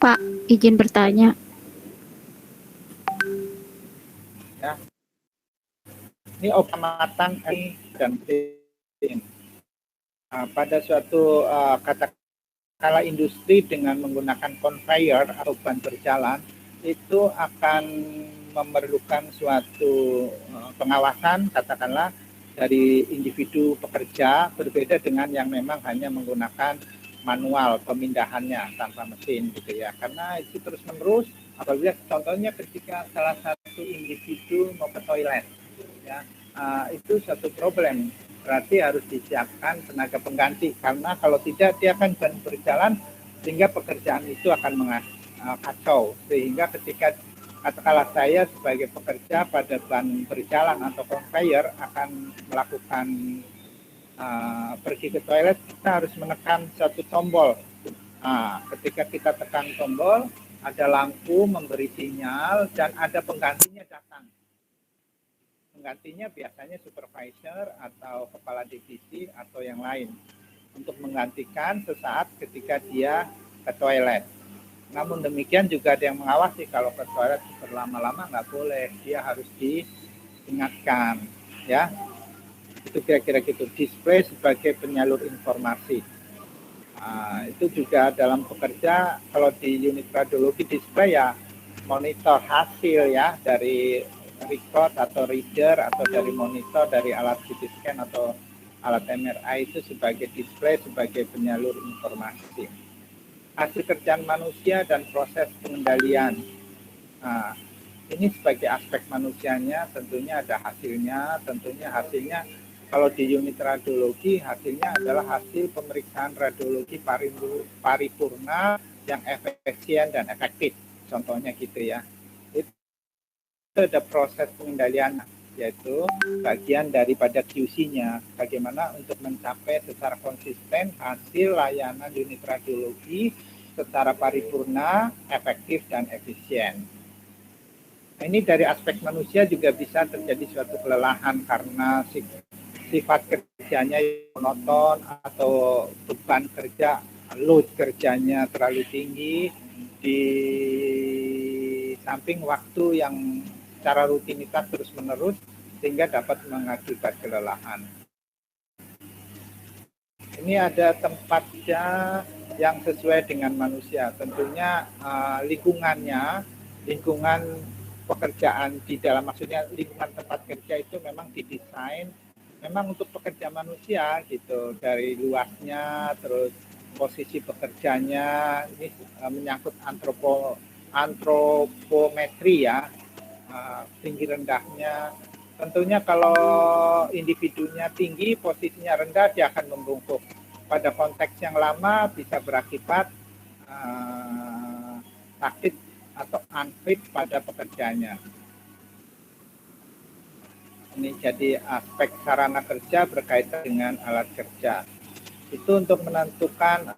Speaker 2: Pak, izin bertanya.
Speaker 1: Ya. Ini pengamatan dan pada suatu katakanlah industri dengan menggunakan conveyor atau ban berjalan itu akan memerlukan suatu pengawasan katakanlah dari individu pekerja, berbeda dengan yang memang hanya menggunakan manual pemindahannya tanpa mesin gitu ya, karena itu terus menerus. Apabila contohnya ketika salah satu individu mau ke toilet ya, itu satu problem, berarti harus disiapkan tenaga pengganti, karena kalau tidak dia akan berjalan sehingga pekerjaan itu akan kacau, sehingga ketika katakanlah saya sebagai pekerja pada ban berjalan atau conveyor akan melakukan pergi ke toilet, kita harus menekan satu tombol. Ketika kita tekan tombol, ada lampu memberi sinyal dan ada penggantinya datang. Penggantinya biasanya supervisor atau kepala divisi atau yang lain untuk menggantikan sesaat ketika dia ke toilet. Namun demikian juga ada yang mengawasi, kalau ke toilet berlama-lama nggak boleh, dia harus diingatkan ya. Itu kira-kira gitu. Display sebagai penyalur informasi. Itu juga dalam bekerja, kalau di unit radiologi display ya monitor hasil ya dari record atau reader atau dari monitor dari alat CT scan atau alat MRI, itu sebagai display sebagai penyalur informasi. Hasil kerjaan manusia dan proses pengendalian. Ini sebagai aspek manusianya, tentunya ada hasilnya. Tentunya hasilnya kalau di unit radiologi hasilnya adalah hasil pemeriksaan radiologi paripurna yang efisien dan efektif. Contohnya gitu ya. Itu ada proses pengendalian, yaitu bagian daripada QC-nya. Bagaimana untuk mencapai secara konsisten hasil layanan unit radiologi secara paripurna, efektif, dan efisien. Nah, ini dari aspek manusia juga bisa terjadi suatu kelelahan karena sifat kerjanya monoton atau beban kerja, load kerjanya terlalu tinggi, di samping waktu yang secara rutinitas terus-menerus sehingga dapat mengakibat kelelahan. Ini ada tempatnya yang sesuai dengan manusia. Tentunya lingkungannya, lingkungan pekerjaan di dalam, maksudnya lingkungan tempat kerja itu memang didesain memang untuk pekerja manusia gitu, dari luasnya, terus posisi pekerjanya, ini menyangkut antropometri ya, tinggi rendahnya, Tentunya kalau individunya tinggi, posisinya rendah, dia akan membungkuk. Pada konteks yang lama bisa berakibat sakit atau unfit pada pekerjaannya. Ini jadi aspek sarana kerja berkaitan dengan alat kerja. Itu untuk menentukan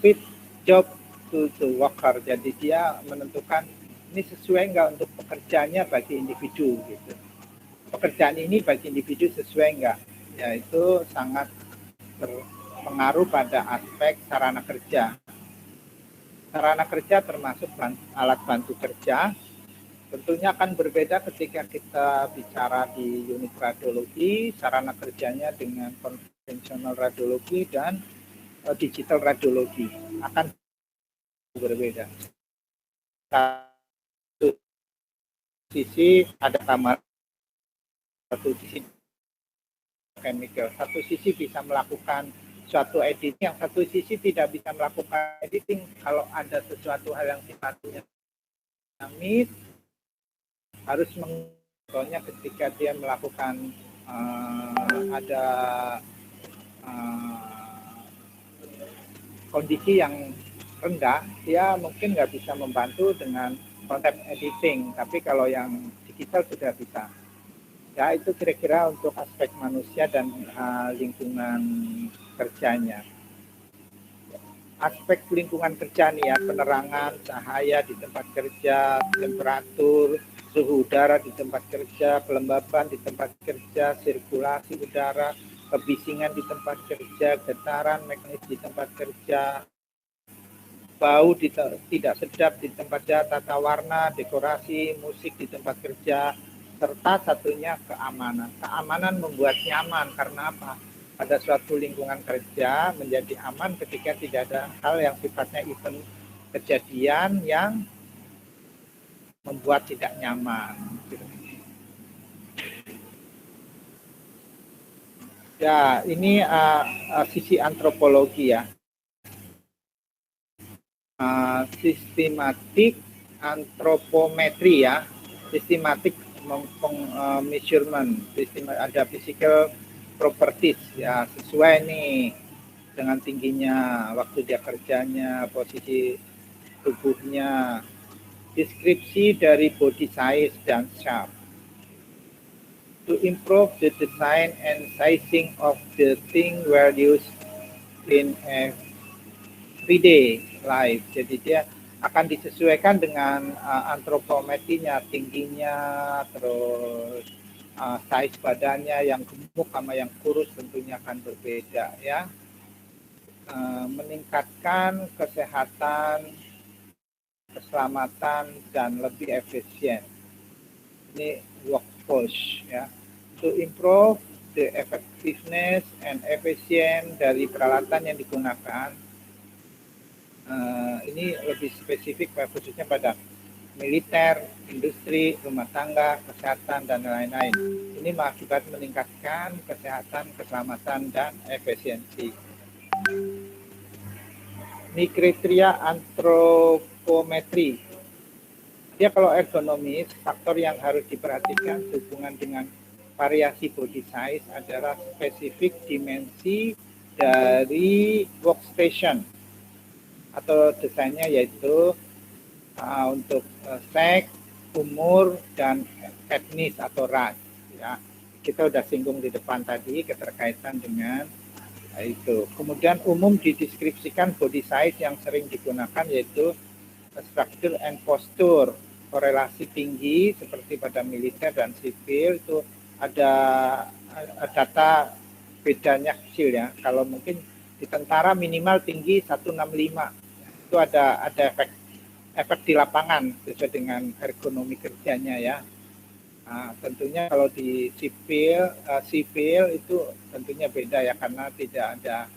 Speaker 1: fit job to worker. Jadi dia menentukan ini sesuai nggak untuk pekerjaannya bagi individu gitu. Pekerjaan ini bagi individu sesuai enggak, ya itu sangat berpengaruh pada aspek sarana kerja. Sarana kerja termasuk alat bantu kerja, tentunya akan berbeda ketika kita bicara di unit radiologi, sarana kerjanya dengan konvensional radiologi dan digital radiologi akan berbeda. Satu sisi ada kamar, satu sisi chemical, satu sisi bisa melakukan suatu editing, yang satu sisi tidak bisa melakukan editing. Kalau ada sesuatu hal yang sifatnya dinamis, harus mengontrolnya ketika dia melakukan ada kondisi yang rendah, dia mungkin nggak bisa membantu dengan konsep editing, tapi kalau yang digital sudah bisa. Ya, itu kira-kira untuk aspek manusia dan lingkungan kerjanya. Aspek lingkungan kerja nih ya, penerangan, cahaya di tempat kerja, temperatur, suhu udara di tempat kerja, kelembaban di tempat kerja, sirkulasi udara, kebisingan di tempat kerja, getaran mekanis di tempat kerja, bau tidak sedap di tempat kerja, tata warna, dekorasi, musik di tempat kerja, serta satunya keamanan. Keamanan membuat nyaman karena apa? Pada suatu lingkungan kerja menjadi aman ketika tidak ada hal yang sifatnya event kejadian yang membuat tidak nyaman. Ya, ini sisi antropologi ya. Sistematik antropometri ya, sistematik measurement, ada physical properties ya, sesuai nih dengan tingginya, waktu dia kerjanya, posisi tubuhnya, deskripsi dari body size dan shape. To improve the design and sizing of the thing were used in everyday life. Jadi dia akan disesuaikan dengan antropometrinya, tingginya, terus size badannya, yang gemuk sama yang kurus tentunya akan berbeda ya. Meningkatkan kesehatan, keselamatan, dan lebih efisien. Ini workforce ya. To improve the effectiveness and efficient dari peralatan yang digunakan. Ini lebih spesifik khususnya pada militer, industri, rumah tangga, kesehatan, dan lain-lain. Ini mengakibat meningkatkan kesehatan, keselamatan, dan efisiensi. Ini kriteria antropometri. Dia kalau ergonomis, faktor yang harus diperhatikan hubungan dengan variasi body size adalah spesifik dimensi dari workstation atau desainnya, yaitu untuk seks, umur, dan etnis atau ras. Ya, kita sudah singgung di depan tadi keterkaitan dengan itu. Kemudian umum dideskripsikan body size yang sering digunakan yaitu structure and posture, korelasi tinggi seperti pada militer dan sipil. Itu ada data bedanya kecil ya. Kalau mungkin di tentara minimal tinggi 165, itu ada efek di lapangan sesuai dengan ergonomi kerjanya ya. Nah, tentunya kalau di sipil itu tentunya beda ya, karena tidak ada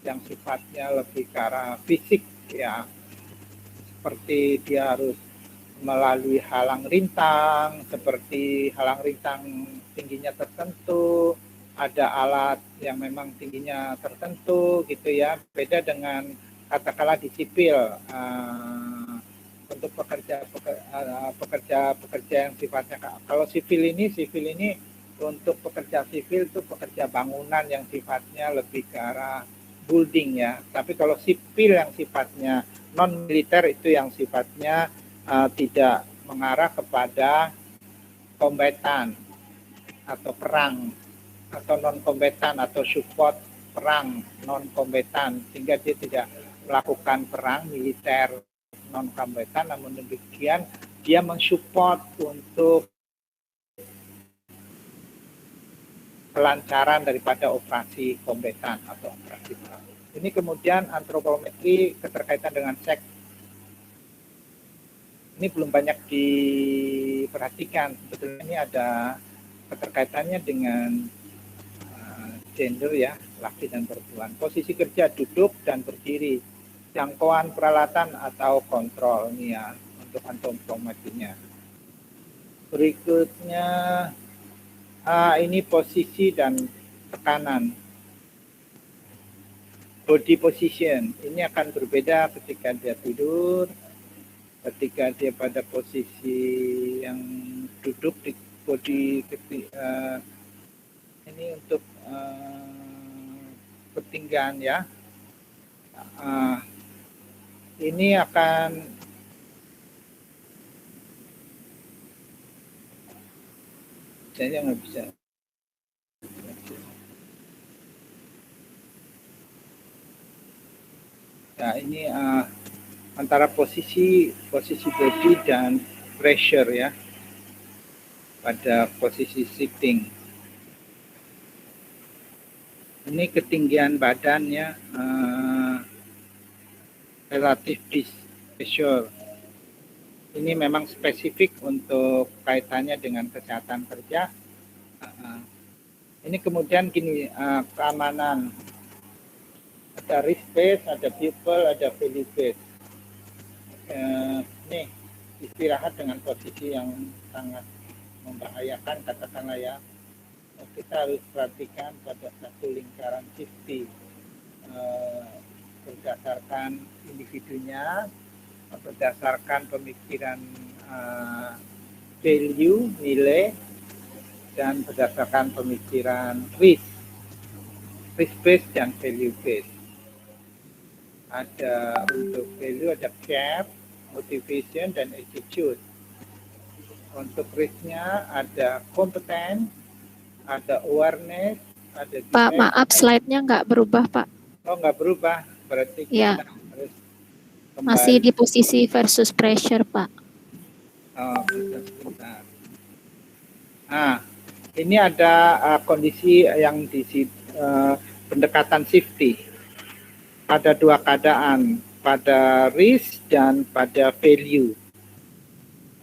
Speaker 1: yang sifatnya lebih ke arah fisik ya, seperti dia harus melalui halang rintang, seperti halang rintang tingginya tertentu, ada alat yang memang tingginya tertentu gitu ya. Beda dengan katakanlah di sipil, untuk pekerja yang sifatnya, kalau sipil ini Untuk pekerja sipil itu pekerja bangunan yang sifatnya lebih ke arah building ya. Tapi kalau sipil yang sifatnya non militer itu yang sifatnya tidak mengarah kepada kombatan atau perang, atau non kombatan atau support perang non kombatan, sehingga dia tidak melakukan perang militer non kombatan, namun demikian dia mensupport untuk kelancaran daripada operasi kombatan atau operasi perang. Ini kemudian antropometri keterkaitan dengan seks. Ini belum banyak diperhatikan. Sebetulnya ini ada keterkaitannya dengan gender ya, laki dan perempuan. Posisi kerja duduk dan berdiri, jangkauan peralatan atau kontrol ini ya untuk antropometrinya. Berikutnya ini posisi dan tekanan. Body position ini akan berbeda ketika dia tidur, ketika dia pada posisi yang duduk di body ini untuk ketinggian ya. Ini akan saya nggak bisa. Nah ini antara posisi body dan pressure ya pada posisi sitting. Ini ketinggian badannya relatif pressure. Ini memang spesifik untuk kaitannya dengan kesehatan kerja. Ini kemudian gini, keamanan. Ada risk base, ada people, ada value base. Nih, istirahat dengan posisi yang sangat membahayakan, katakanlah ya. Kita harus perhatikan pada satu lingkaran safety. Berdasarkan individunya, berdasarkan pemikiran value, nilai, dan berdasarkan pemikiran risk base dan value base. Ada untuk value ada care, motivation, dan attitude. Untuk risknya ada kompeten, ada awareness, ada
Speaker 2: Pak, maaf slide-nya nggak berubah, Pak.
Speaker 1: Oh, nggak berubah, berarti
Speaker 2: Ya.
Speaker 1: kita harus kembali.
Speaker 2: Masih di posisi versus pressure, Pak.
Speaker 1: Oh, sebentar. Ini ada kondisi yang di pendekatan safety. Pada dua keadaan, pada risk dan pada value.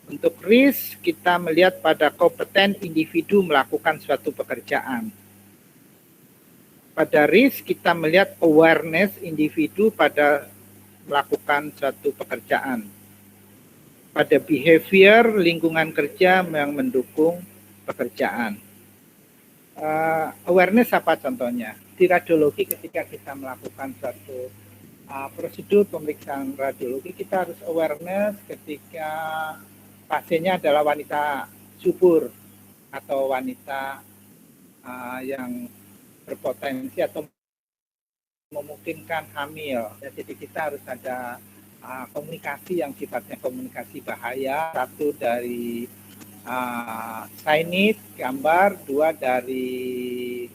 Speaker 1: Untuk risk, kita melihat pada kompeten individu melakukan suatu pekerjaan. Pada risk, kita melihat awareness individu pada melakukan suatu pekerjaan. Pada behavior, lingkungan kerja yang mendukung pekerjaan. Awareness apa contohnya? Di radiologi ketika kita melakukan suatu prosedur pemeriksaan radiologi, kita harus awareness ketika pasiennya adalah wanita subur atau wanita yang berpotensi atau memungkinkan hamil. Jadi kita harus ada komunikasi yang sifatnya komunikasi bahaya. Satu dari signage, gambar, dua dari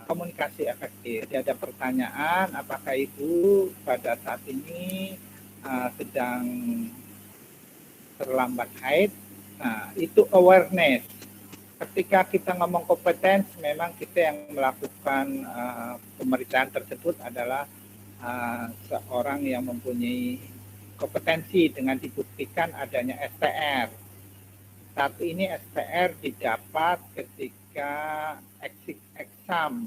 Speaker 1: komunikasi efektif. Jadi ada pertanyaan, apakah ibu pada saat ini sedang terlambat haid? Nah, itu awareness. Ketika kita ngomong kompetensi, memang kita yang melakukan pemeriksaan tersebut adalah seorang yang mempunyai kompetensi dengan dibuktikan adanya STR. Saat ini STR didapat ketika exit exam.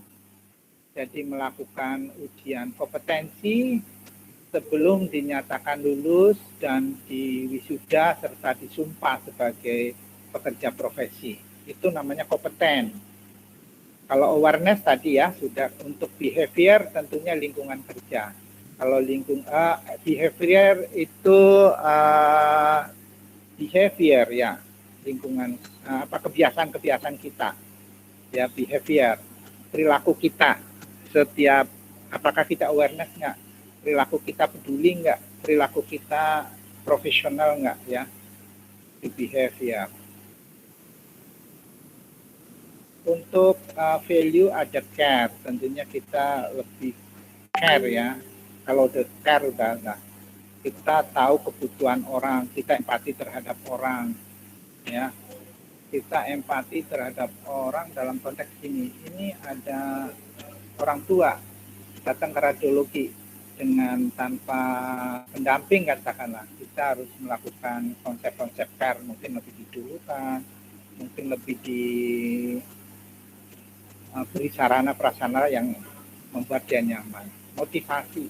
Speaker 1: Jadi melakukan ujian kompetensi sebelum dinyatakan lulus dan diwisuda serta disumpah sebagai pekerja profesi. Itu namanya kompeten. Kalau awareness tadi ya sudah untuk behavior tentunya lingkungan kerja. Kalau behavior itu behavior ya. lingkungan, kebiasaan-kebiasaan kita, ya, behavior, perilaku kita, setiap apakah kita awareness nggak, perilaku kita peduli nggak, perilaku kita profesional nggak, ya, di behavior. Untuk value ada care, tentunya kita lebih care, ya. Kalau udah care udah kita tahu kebutuhan orang, kita empati terhadap orang, ya. Kita empati terhadap orang dalam konteks ini ada orang tua datang ke radiologi dengan tanpa pendamping, katakanlah, kita harus melakukan konsep-konsep care, mungkin lebih didulukan, mungkin lebih beri sarana prasarana yang membuat dia nyaman. Motivasi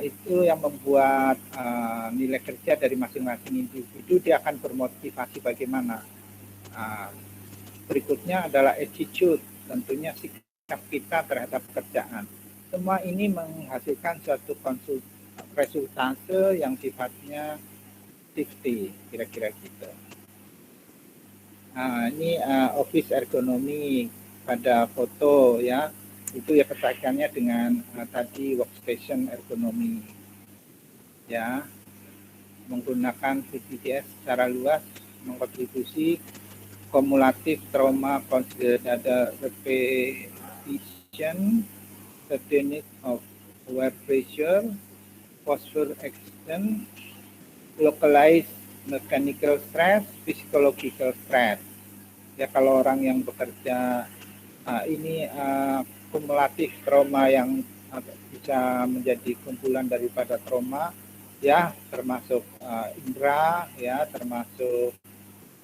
Speaker 1: itu yang membuat nilai kerja dari masing-masing individu, dia akan bermotivasi bagaimana. Berikutnya adalah attitude, tentunya sikap kita terhadap pekerjaan. Semua ini menghasilkan suatu resultase yang sifatnya safety, kira-kira gitu. Ini office ergonomi pada foto, ya, itu ya kaitannya dengan tadi workstation ergonomi, ya, menggunakan VPTS secara luas mengkontribusi kumulatif trauma considered ada repetition, certainty of wear pressure, posture action, localized mechanical stress, physiological stress. Ya, kalau orang yang bekerja ini kumulatif trauma yang bisa menjadi kumpulan daripada trauma, ya, termasuk indera, ya, termasuk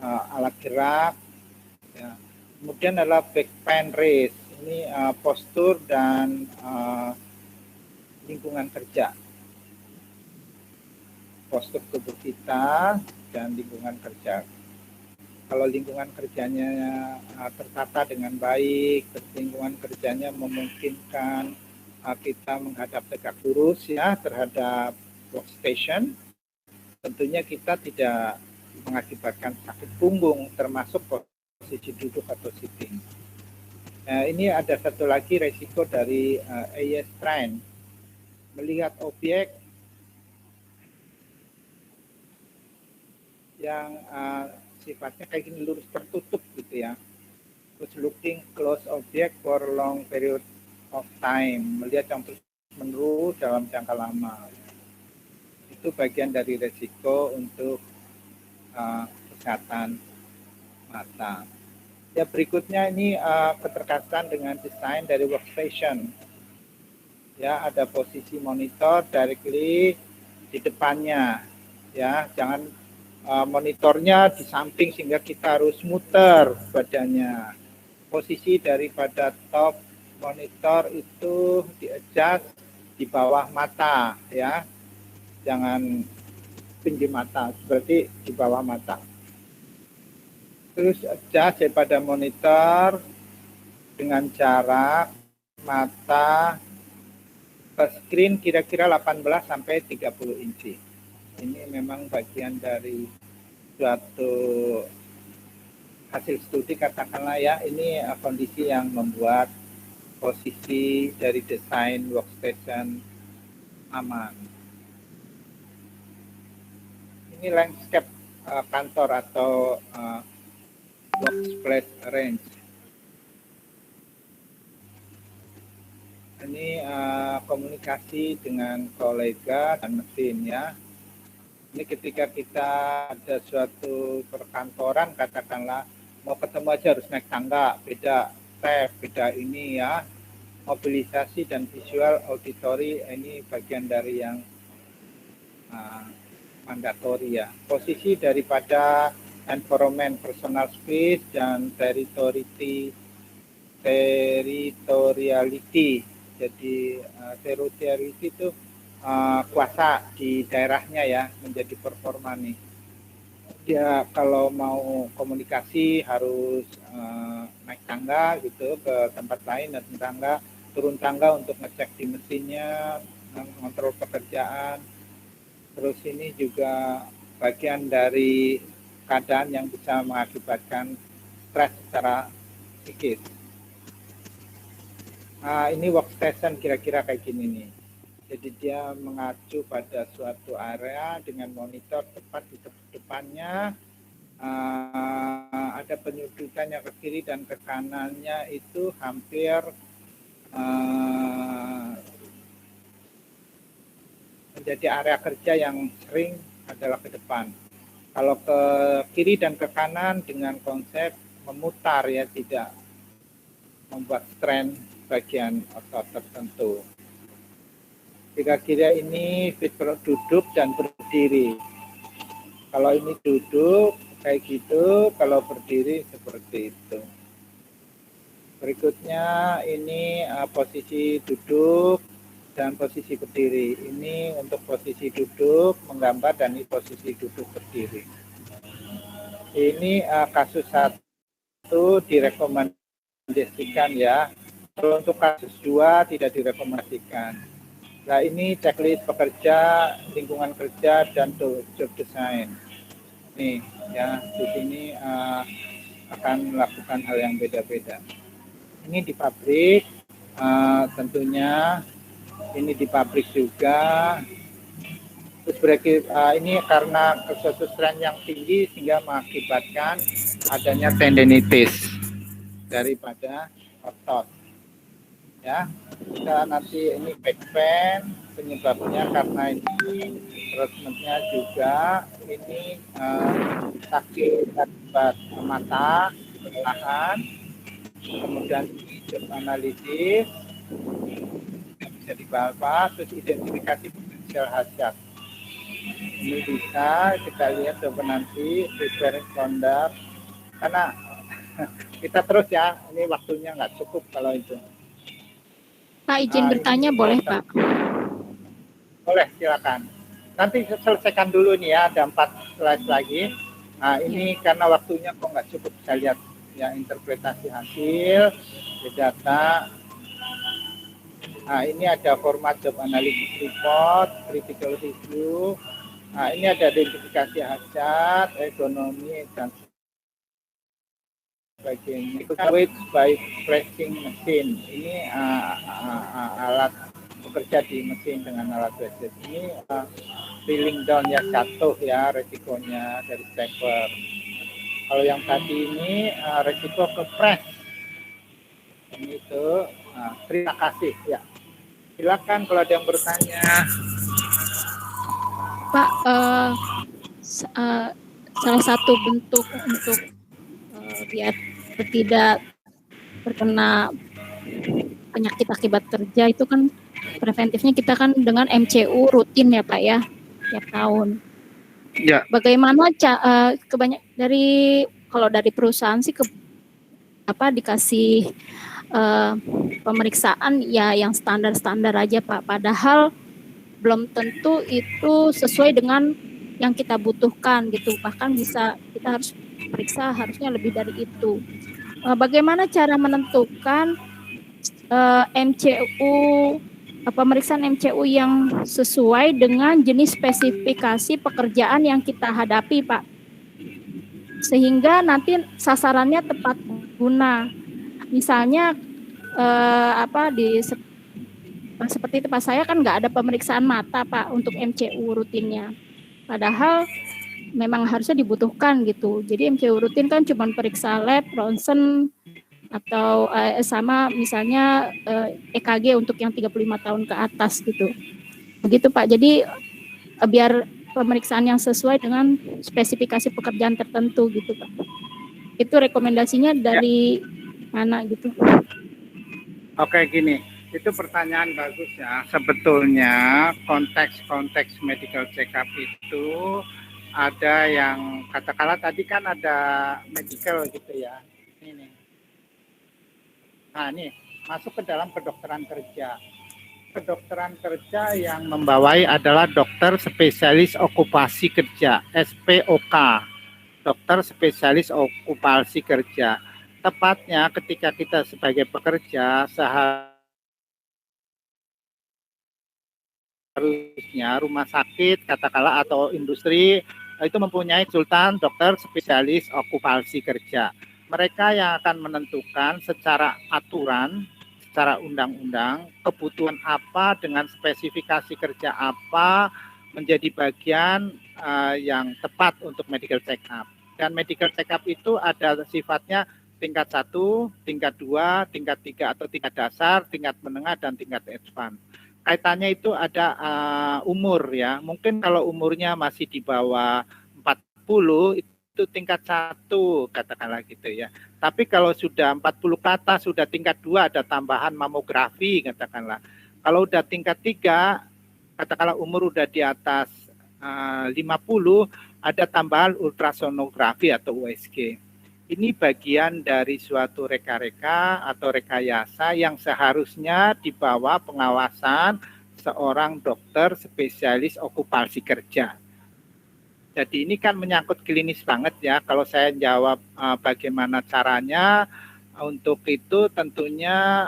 Speaker 1: alat gerak, ya. Kemudian adalah back pain race, ini postur dan lingkungan kerja, postur tubuh kita dan lingkungan kerja. Kalau lingkungan kerjanya tertata dengan baik, lingkungan kerjanya memungkinkan kita menghadap tegak lurus, ya, terhadap workstation, tentunya kita tidak mengakibatkan sakit punggung, termasuk posisi duduk atau sitting. Ini ada satu lagi resiko dari eye strain, melihat objek yang sifatnya kayak gini, lurus tertutup gitu, ya. Terus looking close object for long period of time, melihat yang terus menerus dalam jangka lama, itu bagian dari resiko untuk kesehatan mata. Ya, berikutnya ini keterkaitan dengan desain dari workstation, ya, ada posisi monitor directly di depannya, ya, jangan monitornya di samping sehingga kita harus muter badannya. Posisi daripada top monitor itu di-adjust di bawah mata, ya, jangan pinggir mata, seperti di bawah mata. Terus adjust daripada monitor dengan jarak mata ke screen kira-kira 18 sampai 30 inci. Ini memang bagian dari suatu hasil studi, katakanlah, ya, ini kondisi yang membuat posisi dari desain workstation aman. Ini landscape kantor atau workplace range. Ini komunikasi dengan kolega dan mesin, ya. Ini ketika kita ada suatu perkantoran, katakanlah mau ketemu aja harus naik tangga, beda step, beda ini, ya. Mobilisasi dan visual auditory ini bagian dari yang mandatori, ya. Posisi daripada environment, personal space, dan territoriality. Jadi territoriality itu kuasa di daerahnya, ya, menjadi performa nih. Dia kalau mau komunikasi harus naik tangga gitu ke tempat lain, dan turun tangga untuk ngecek di mesinnya, mengontrol pekerjaan. Terus ini juga bagian dari keadaan yang bisa mengakibatkan stres secara psikis. Ini workstation kira-kira kayak gini nih. Jadi dia mengacu pada suatu area dengan monitor tepat di depannya. Ada penyudutannya ke kiri dan ke kanannya itu hampir menjadi area kerja yang sering adalah ke depan. Kalau ke kiri dan ke kanan dengan konsep memutar ya, tidak membuat strain bagian otot tertentu. Kira-kira ini fit duduk dan berdiri. Kalau ini duduk kayak gitu, kalau berdiri seperti itu. Berikutnya ini posisi duduk dan posisi berdiri. Ini untuk posisi duduk menggambar dan ini posisi duduk berdiri. Ini kasus 1 direkomendasikan ya. Kalau untuk kasus 2 tidak direkomendasikan. Nah, ini checklist pekerja, lingkungan kerja, dan job design. Nih, ya, di sini akan melakukan hal yang beda-beda. Ini di pabrik, tentunya. Ini di pabrik juga. Terus ini karena kesesuaian yang tinggi sehingga mengakibatkan adanya tendinitis daripada otot. Ya, kita nanti ini back pain penyebabnya karena ini treatmentnya juga ini sakit akibat mata kelelahan, kemudian job analisis bisa dibawa, terus identifikasi potensial hazard. Ini bisa kita lihat coba nanti preparing founder karena kita terus ya, ini waktunya nggak cukup kalau itu.
Speaker 2: Pak, izin bertanya boleh, Pak?
Speaker 1: Boleh, silakan. Nanti selesaikan dulu nih ya, ada 4 slide lagi. Nah, ini karena waktunya kok nggak cukup, saya lihat ya interpretasi hasil, data. Nah, ini ada format job analysis report, critical review. Nah, ini ada identifikasi hazard, ekonomi, dan sebagainya. Weight by pressing machine. Ini alat bekerja di mesin dengan alat weight. Ini peeling down ya, jatuh ya resikonya dari stepper. Kalau yang tadi ini resiko ke press. Ini itu. Terima kasih ya. Silakan kalau ada yang bertanya.
Speaker 2: Pak, salah satu bentuk untuk biar tidak terkena penyakit akibat kerja itu kan preventifnya kita kan dengan MCU rutin ya Pak ya, tiap tahun.
Speaker 1: Ya.
Speaker 2: Bagaimana kalau dari perusahaan sih dikasih pemeriksaan ya yang standar-standar aja Pak, padahal belum tentu itu sesuai dengan yang kita butuhkan gitu, bahkan bisa kita harus periksa harusnya lebih dari itu. Bagaimana cara menentukan MCU pemeriksaan MCU yang sesuai dengan jenis spesifikasi pekerjaan yang kita hadapi Pak, sehingga nanti sasarannya tepat guna. Misalnya seperti itu Pak, saya kan nggak ada pemeriksaan mata Pak untuk MCU rutinnya, padahal memang harusnya dibutuhkan gitu. Jadi MCU rutin kan cuma periksa lab, ronsen, atau sama misalnya EKG untuk yang 35 tahun ke atas gitu. Begitu Pak, jadi biar pemeriksaan yang sesuai dengan spesifikasi pekerjaan tertentu gitu Pak. Itu rekomendasinya dari mana gitu?
Speaker 1: Oke, gini, itu pertanyaan bagus ya. Sebetulnya konteks medical check-up itu ada yang katakanlah tadi kan ada medical gitu ya. Ini. Nah, ini masuk ke dalam kedokteran kerja. Kedokteran kerja yang membawai adalah dokter spesialis okupasi kerja, SPOK. Dokter spesialis okupasi kerja. Tepatnya ketika kita sebagai pekerja seharusnya rumah sakit katakanlah atau industri itu mempunyai konsultan dokter spesialis okupasi kerja. Mereka yang akan menentukan secara aturan, secara undang-undang, kebutuhan apa dengan spesifikasi kerja apa menjadi bagian yang tepat untuk medical check up. Dan medical check up itu ada sifatnya tingkat 1, tingkat 2, tingkat 3 atau tingkat dasar, tingkat menengah, dan tingkat advance. Kaitannya itu ada umur ya. Mungkin kalau umurnya masih di bawah 40 itu tingkat 1 katakanlah gitu ya. Tapi kalau sudah 40 ke atas sudah tingkat 2 ada tambahan mamografi katakanlah. Kalau udah tingkat 3 katakanlah umur udah di atas 50 ada tambahan ultrasonografi atau USG. Ini bagian dari suatu reka-reka atau rekayasa yang seharusnya di bawah pengawasan seorang dokter spesialis okupasi kerja. Jadi ini kan menyangkut klinis banget ya. Kalau saya jawab bagaimana caranya, untuk itu tentunya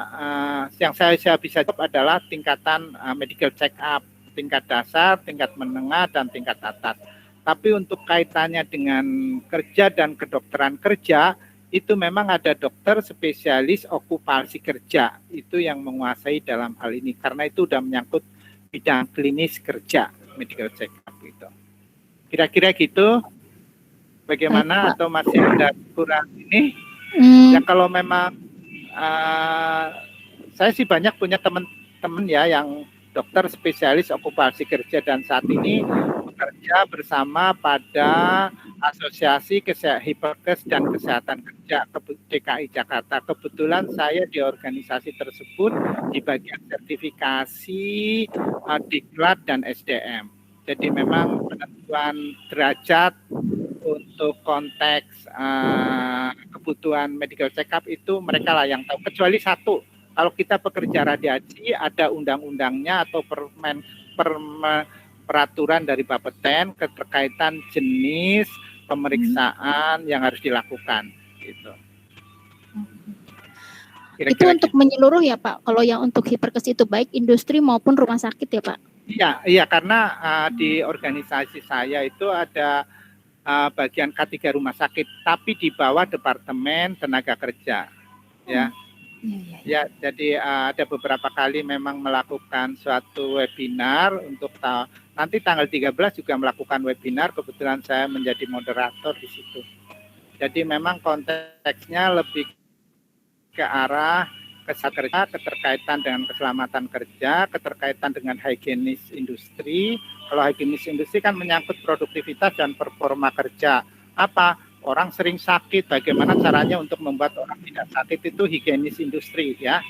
Speaker 1: yang saya bisa jawab adalah tingkatan medical check up, tingkat dasar, tingkat menengah, dan tingkat atas. Tapi untuk kaitannya dengan kerja dan kedokteran kerja, itu memang ada dokter spesialis okupasi kerja. Itu yang menguasai dalam hal ini. Karena itu sudah menyangkut bidang klinis kerja, medical check up itu. Kira-kira gitu, bagaimana atau masih ada kurang ini? Ya kalau memang, saya sih banyak punya teman-teman ya yang dokter spesialis okupasi kerja dan saat ini bekerja bersama pada Asosiasi Hiperkes dan Kesehatan Kerja DKI Jakarta. Kebetulan saya di organisasi tersebut di bagian sertifikasi, diklat, dan SDM. Jadi memang penentuan derajat untuk konteks kebutuhan medical check up itu mereka lah yang tahu. Kecuali satu, kalau kita pekerja radiasi ada undang-undangnya atau peraturan dari Bapeten keterkaitan jenis pemeriksaan yang harus dilakukan. Gitu. Kira-kira
Speaker 2: itu untuk menyeluruh ya Pak. Kalau yang untuk hiperkes itu baik industri maupun rumah sakit ya Pak.
Speaker 1: Iya karena di organisasi saya itu ada bagian K3 rumah sakit, tapi di bawah Departemen Tenaga Kerja, ya. Ya, jadi ada beberapa kali memang melakukan suatu webinar untuk nanti tanggal 13 juga melakukan webinar. Kebetulan saya menjadi moderator di situ. Jadi memang konteksnya lebih ke arah kesehatan kerja, keterkaitan dengan keselamatan kerja, keterkaitan dengan higienis industri. Kalau higienis industri kan menyangkut produktivitas dan performa kerja. Apa? Orang sering sakit, bagaimana caranya untuk membuat orang tidak sakit itu higienis industri ya.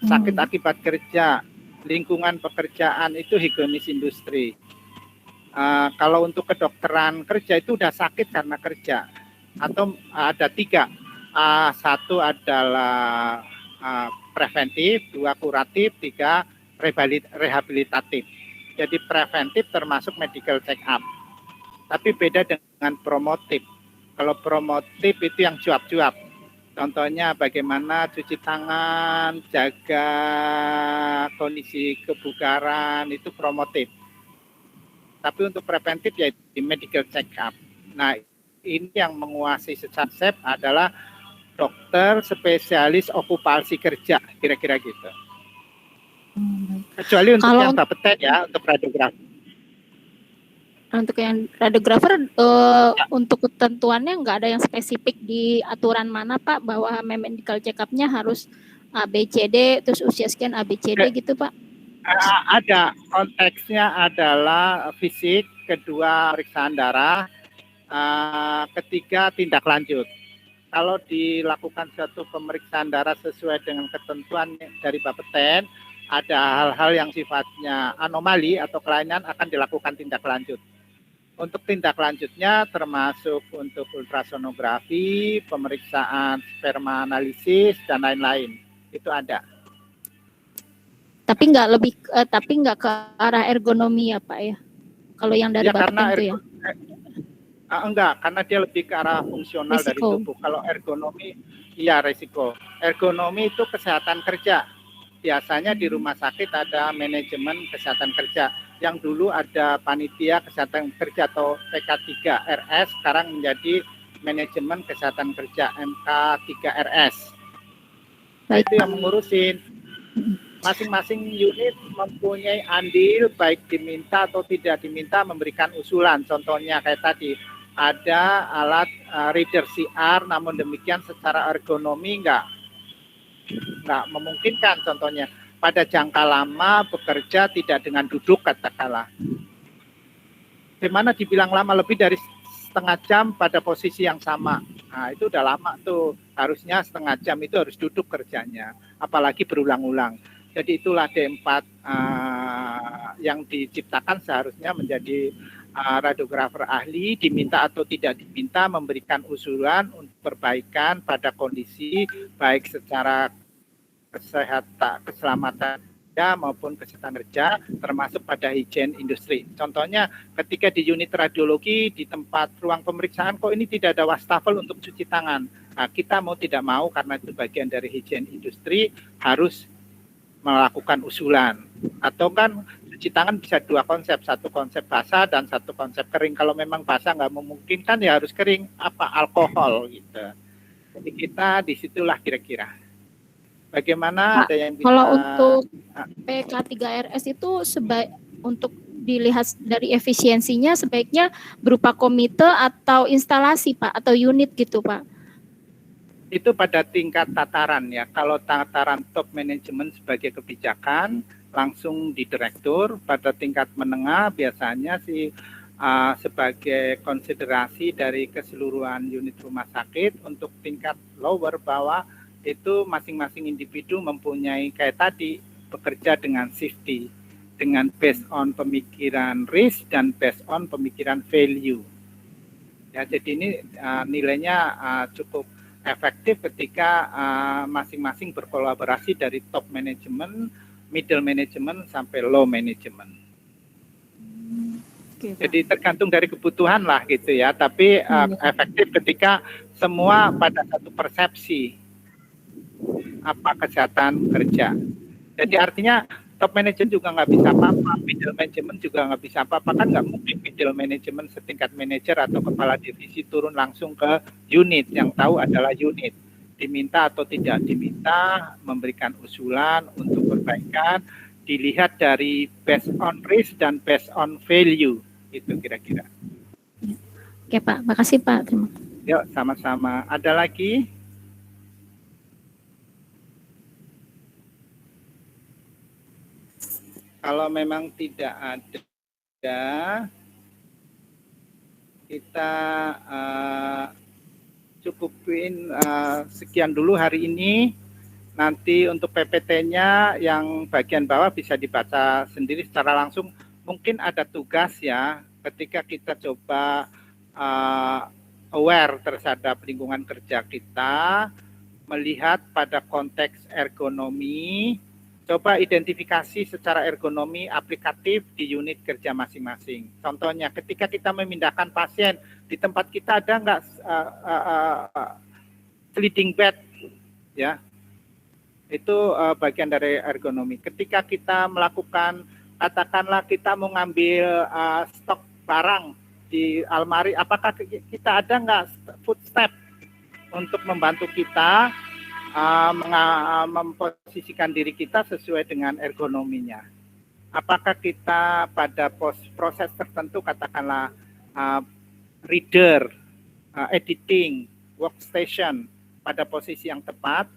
Speaker 1: Sakit akibat kerja, lingkungan pekerjaan itu higienis industri. Kalau untuk kedokteran kerja itu udah sakit karena kerja. Atau ada 3. Satu adalah preventif, 2 kuratif, 3 rehabilitatif. Jadi preventif termasuk medical check up. Tapi beda dengan promotif. Kalau promotif itu yang cuap-cuap. Contohnya bagaimana cuci tangan, jaga kondisi kebugaran, itu promotif. Tapi untuk preventif ya di medical check up. Nah, ini yang menguasai secara konsep adalah dokter spesialis okupasi kerja, kira-kira gitu. Kecuali untuk yang Bapeten ya, untuk radiografer.
Speaker 2: Untuk yang radiografer, untuk ketentuannya nggak ada yang spesifik di aturan mana Pak, bahwa medical check up-nya harus ABCD, terus usia sekian ABCD gitu Pak?
Speaker 1: Ada, konteksnya adalah fisik, kedua periksaan darah, ketiga tindak lanjut. Kalau dilakukan suatu pemeriksaan darah sesuai dengan ketentuan dari Bapeten, ada hal-hal yang sifatnya anomali atau kelainan akan dilakukan tindak lanjut. Untuk tindak lanjutnya termasuk untuk ultrasonografi, pemeriksaan sperma analisis, dan lain-lain. Itu ada.
Speaker 2: Tapi nggak ke arah ergonomi ya Pak ya? Kalau yang dari Bapeten itu ya?
Speaker 1: Enggak, karena dia lebih ke arah fungsional risiko dari tubuh. Kalau ergonomi, iya resiko. Ergonomi itu kesehatan kerja. Biasanya di rumah sakit ada manajemen kesehatan kerja. yang dulu ada panitia kesehatan kerja atau PK3RS, sekarang menjadi manajemen kesehatan kerja MK3RS. Nah, itu yang mengurusin. Masing-masing unit mempunyai andil, baik diminta atau tidak diminta memberikan usulan. Contohnya kayak tadi, ada alat reader CR, namun demikian secara ergonomi nggak memungkinkan. Contohnya, pada jangka lama bekerja tidak dengan duduk katakanlah. Bagaimana dibilang lama, lebih dari setengah jam pada posisi yang sama. Nah, itu udah lama tuh. Harusnya setengah jam itu harus duduk kerjanya, apalagi berulang-ulang. Jadi itulah D4 yang diciptakan seharusnya menjadi radiografer ahli, diminta atau tidak diminta memberikan usulan untuk perbaikan pada kondisi baik secara kesehatan, keselamatan maupun kesehatan kerja, termasuk pada higien industri. Contohnya ketika di unit radiologi di tempat ruang pemeriksaan kok ini tidak ada wastafel untuk cuci tangan. Nah, kita mau tidak mau karena itu bagian dari higien industri harus melakukan usulan. Atau kan cuci tangan bisa dua konsep, satu konsep basah dan satu konsep kering. Kalau memang basah nggak memungkinkan ya harus kering, alkohol gitu. Jadi kita disitulah kira-kira. Bagaimana
Speaker 2: Pak,
Speaker 1: ada yang bisa...
Speaker 2: Kalau untuk PK3RS itu untuk dilihat dari efisiensinya sebaiknya berupa komite atau instalasi Pak, atau unit gitu Pak?
Speaker 1: Itu pada tingkat tataran ya. Kalau tataran top manajemen sebagai kebijakan langsung di direktur, pada tingkat menengah biasanya sih sebagai konsiderasi dari keseluruhan unit rumah sakit. Untuk tingkat lower bawah itu masing-masing individu mempunyai kayak tadi bekerja dengan safety, dengan based on pemikiran risk dan based on pemikiran value. Ya, jadi ini nilainya cukup efektif ketika masing-masing berkolaborasi dari top management, middle management sampai low management. Jadi tergantung dari kebutuhan lah gitu ya, tapi efektif ketika semua pada satu persepsi apa kesehatan kerja. Jadi artinya top management juga nggak bisa apa-apa, middle management juga nggak bisa apa-apa, kan nggak mungkin middle management setingkat manajer atau kepala divisi turun langsung ke unit, yang tahu adalah unit. Diminta atau tidak diminta, memberikan usulan untuk perbaikan, dilihat dari based on risk dan based on value, itu kira-kira.
Speaker 2: Oke Pak, makasih Pak. Terima kasih.
Speaker 1: Yuk, sama-sama. Ada lagi? Kalau memang tidak ada, kita cukupin sekian dulu hari ini. Nanti untuk PPT-nya yang bagian bawah bisa dibaca sendiri secara langsung. Mungkin ada tugas ya, ketika kita coba aware terhadap lingkungan kerja kita, melihat pada konteks ergonomi, coba identifikasi secara ergonomi aplikatif di unit kerja masing-masing. Contohnya, ketika kita memindahkan pasien, di tempat kita ada nggak sliding bed, ya? Itu bagian dari ergonomi. Ketika kita melakukan, katakanlah kita mau ngambil stok barang di almari, apakah kita ada nggak footstep untuk membantu kita memposisikan diri kita sesuai dengan ergonominya. Apakah kita pada proses tertentu, katakanlah reader, editing, workstation pada posisi yang tepat.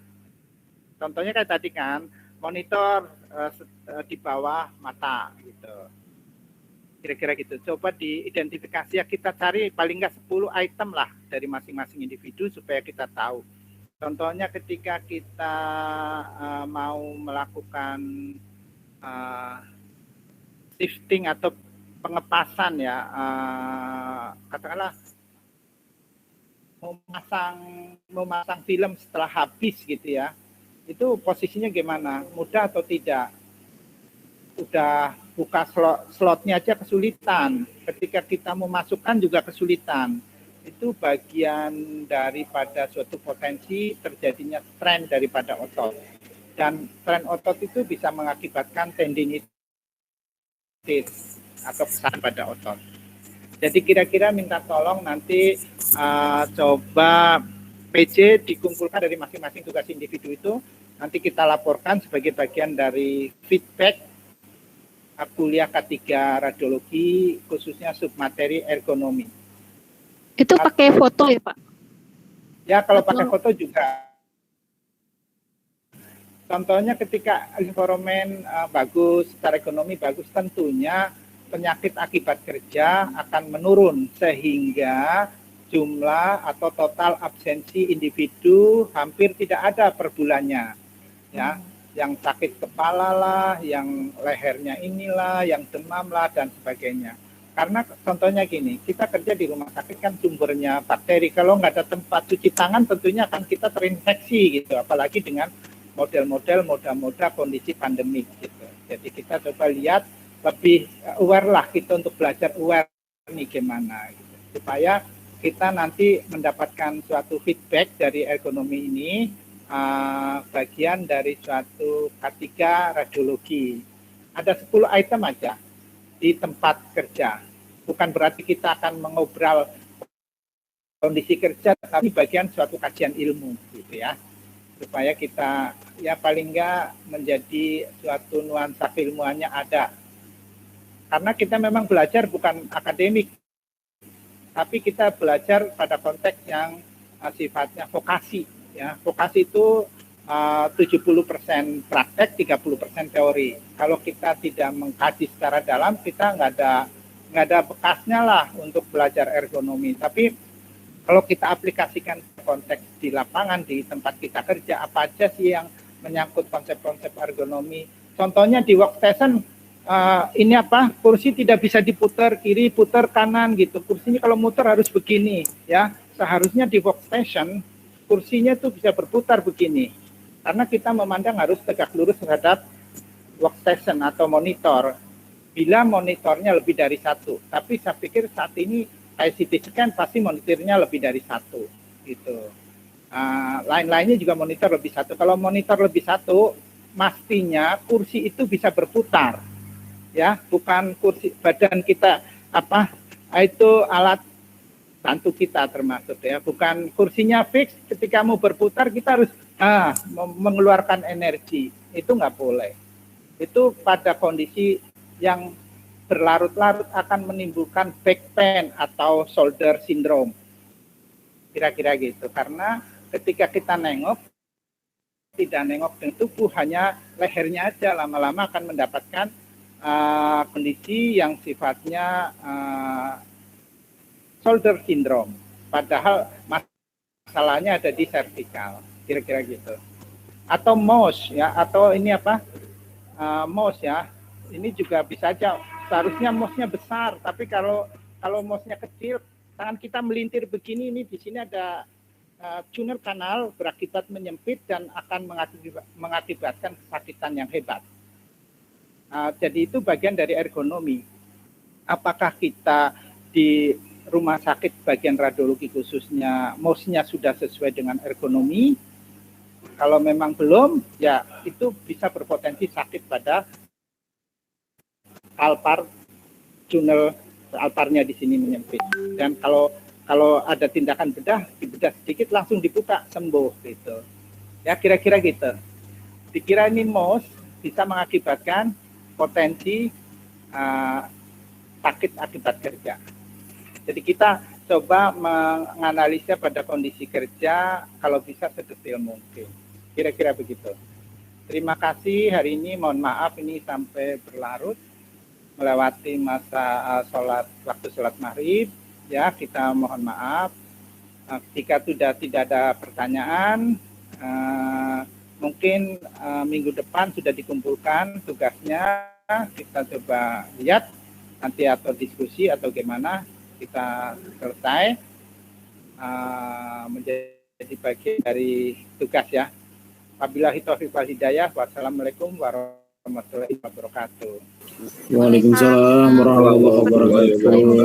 Speaker 1: Contohnya kayak tadi kan, monitor di bawah mata gitu. Kira-kira gitu. Coba diidentifikasi ya, kita cari paling nggak 10 item lah dari masing-masing individu supaya kita tahu. Contohnya ketika kita mau melakukan shifting atau pengepasan ya, katakanlah memasang film setelah habis gitu ya, itu posisinya gimana? Mudah atau tidak? Udah buka slotnya aja kesulitan. Ketika kita memasukkan juga kesulitan. Itu bagian daripada suatu potensi terjadinya strain daripada otot. Dan strain otot itu bisa mengakibatkan tendinitis atau pesan pada otot. Jadi kira-kira minta tolong nanti coba PJ dikumpulkan dari masing-masing tugas individu itu, nanti kita laporkan sebagai bagian dari feedback kuliah K3 radiologi, khususnya submateri ergonomi.
Speaker 2: Itu pakai foto ya Pak?
Speaker 1: Ya, kalau pakai foto juga. Contohnya ketika environment bagus, secara ekonomi bagus, tentunya penyakit akibat kerja akan menurun sehingga jumlah atau total absensi individu hampir tidak ada per bulannya. Ya, yang sakit kepala lah, yang lehernya inilah, yang demam lah dan sebagainya. Karena contohnya gini, kita kerja di rumah sakit kan sumbernya bakteri. Kalau nggak ada tempat cuci tangan tentunya akan kita terinfeksi gitu, apalagi dengan model-model moda-moda kondisi pandemik gitu. Jadi kita coba lihat lebih aware lah kita untuk belajar aware ini gimana gitu. Supaya kita nanti mendapatkan suatu feedback dari ergonomi ini bagian dari suatu K3 radiologi. Ada 10 item aja di tempat kerja. Bukan berarti kita akan mengobrol kondisi kerja, tapi bagian suatu kajian ilmu gitu ya. Supaya kita ya paling enggak menjadi suatu nuansa keilmuannya ada. Karena kita memang belajar bukan akademik, tapi kita belajar pada konteks yang sifatnya vokasi. Ya, vokasi itu 70% praktek, 30% teori. Kalau kita tidak mengkaji secara dalam, kita nggak ada bekasnya lah untuk belajar ergonomi. Tapi kalau kita aplikasikan konteks di lapangan, di tempat kita kerja, apa aja sih yang menyangkut konsep-konsep ergonomi. Contohnya di workstation, ini apa, kursi tidak bisa diputar kiri, putar kanan gitu. Kursinya kalau muter harus begini, ya. Seharusnya di workstation, kursinya tuh bisa berputar begini. Karena kita memandang harus tegak lurus terhadap workstation atau monitor. Bila monitornya lebih dari satu. Tapi saya pikir saat ini CT scan pasti monitornya lebih dari satu gitu. Lain-lainnya juga monitor lebih satu. Kalau monitor lebih satu, mestinya kursi itu bisa berputar, ya, bukan kursi badan kita apa itu alat bantu kita termasuk ya, bukan kursinya fix. Ketika mau berputar kita harus mengeluarkan energi, itu nggak boleh. Itu pada kondisi yang berlarut-larut akan menimbulkan back pain atau shoulder syndrome. Kira-kira gitu. Karena ketika kita nengok, tidak nengok dengan tubuh, hanya lehernya aja, lama-lama akan mendapatkan kondisi yang sifatnya shoulder syndrome. Padahal masalahnya ada di vertikal. Kira-kira gitu. Atau mouse ya, atau ini apa? Mouse ya. Ini juga bisa aja. Seharusnya mouse-nya besar, tapi kalau mouse-nya kecil, tangan kita melintir begini, ini di sini ada tuner kanal berakibat menyempit dan akan mengakibatkan kesakitan yang hebat. Jadi itu bagian dari ergonomi. Apakah kita di rumah sakit bagian radiologi khususnya mouse-nya sudah sesuai dengan ergonomi? Kalau memang belum, ya itu bisa berpotensi sakit pada alpar, tunnel alparnya di sini menyempit. Dan kalau ada tindakan dibedah sedikit langsung dibuka, sembuh gitu. Ya kira-kira gitu. Dikira ini mouse bisa mengakibatkan potensi sakit akibat kerja. Jadi kita coba menganalisa pada kondisi kerja kalau bisa sedetail mungkin. Kira-kira begitu. Terima kasih hari ini, mohon maaf ini sampai berlarut. Melewati masa waktu sholat maghrib, ya kita mohon maaf. Jika sudah tidak ada pertanyaan, mungkin minggu depan sudah dikumpulkan tugasnya, kita coba lihat nanti atau diskusi atau gimana kita selesai menjadi bagian dari tugas ya. Wabillahi taufiq wal hidayah. Wassalamualaikum warahmatullahi wabarakatuh.
Speaker 4: Waalaikumsalam warahmatullahi wabarakatuh.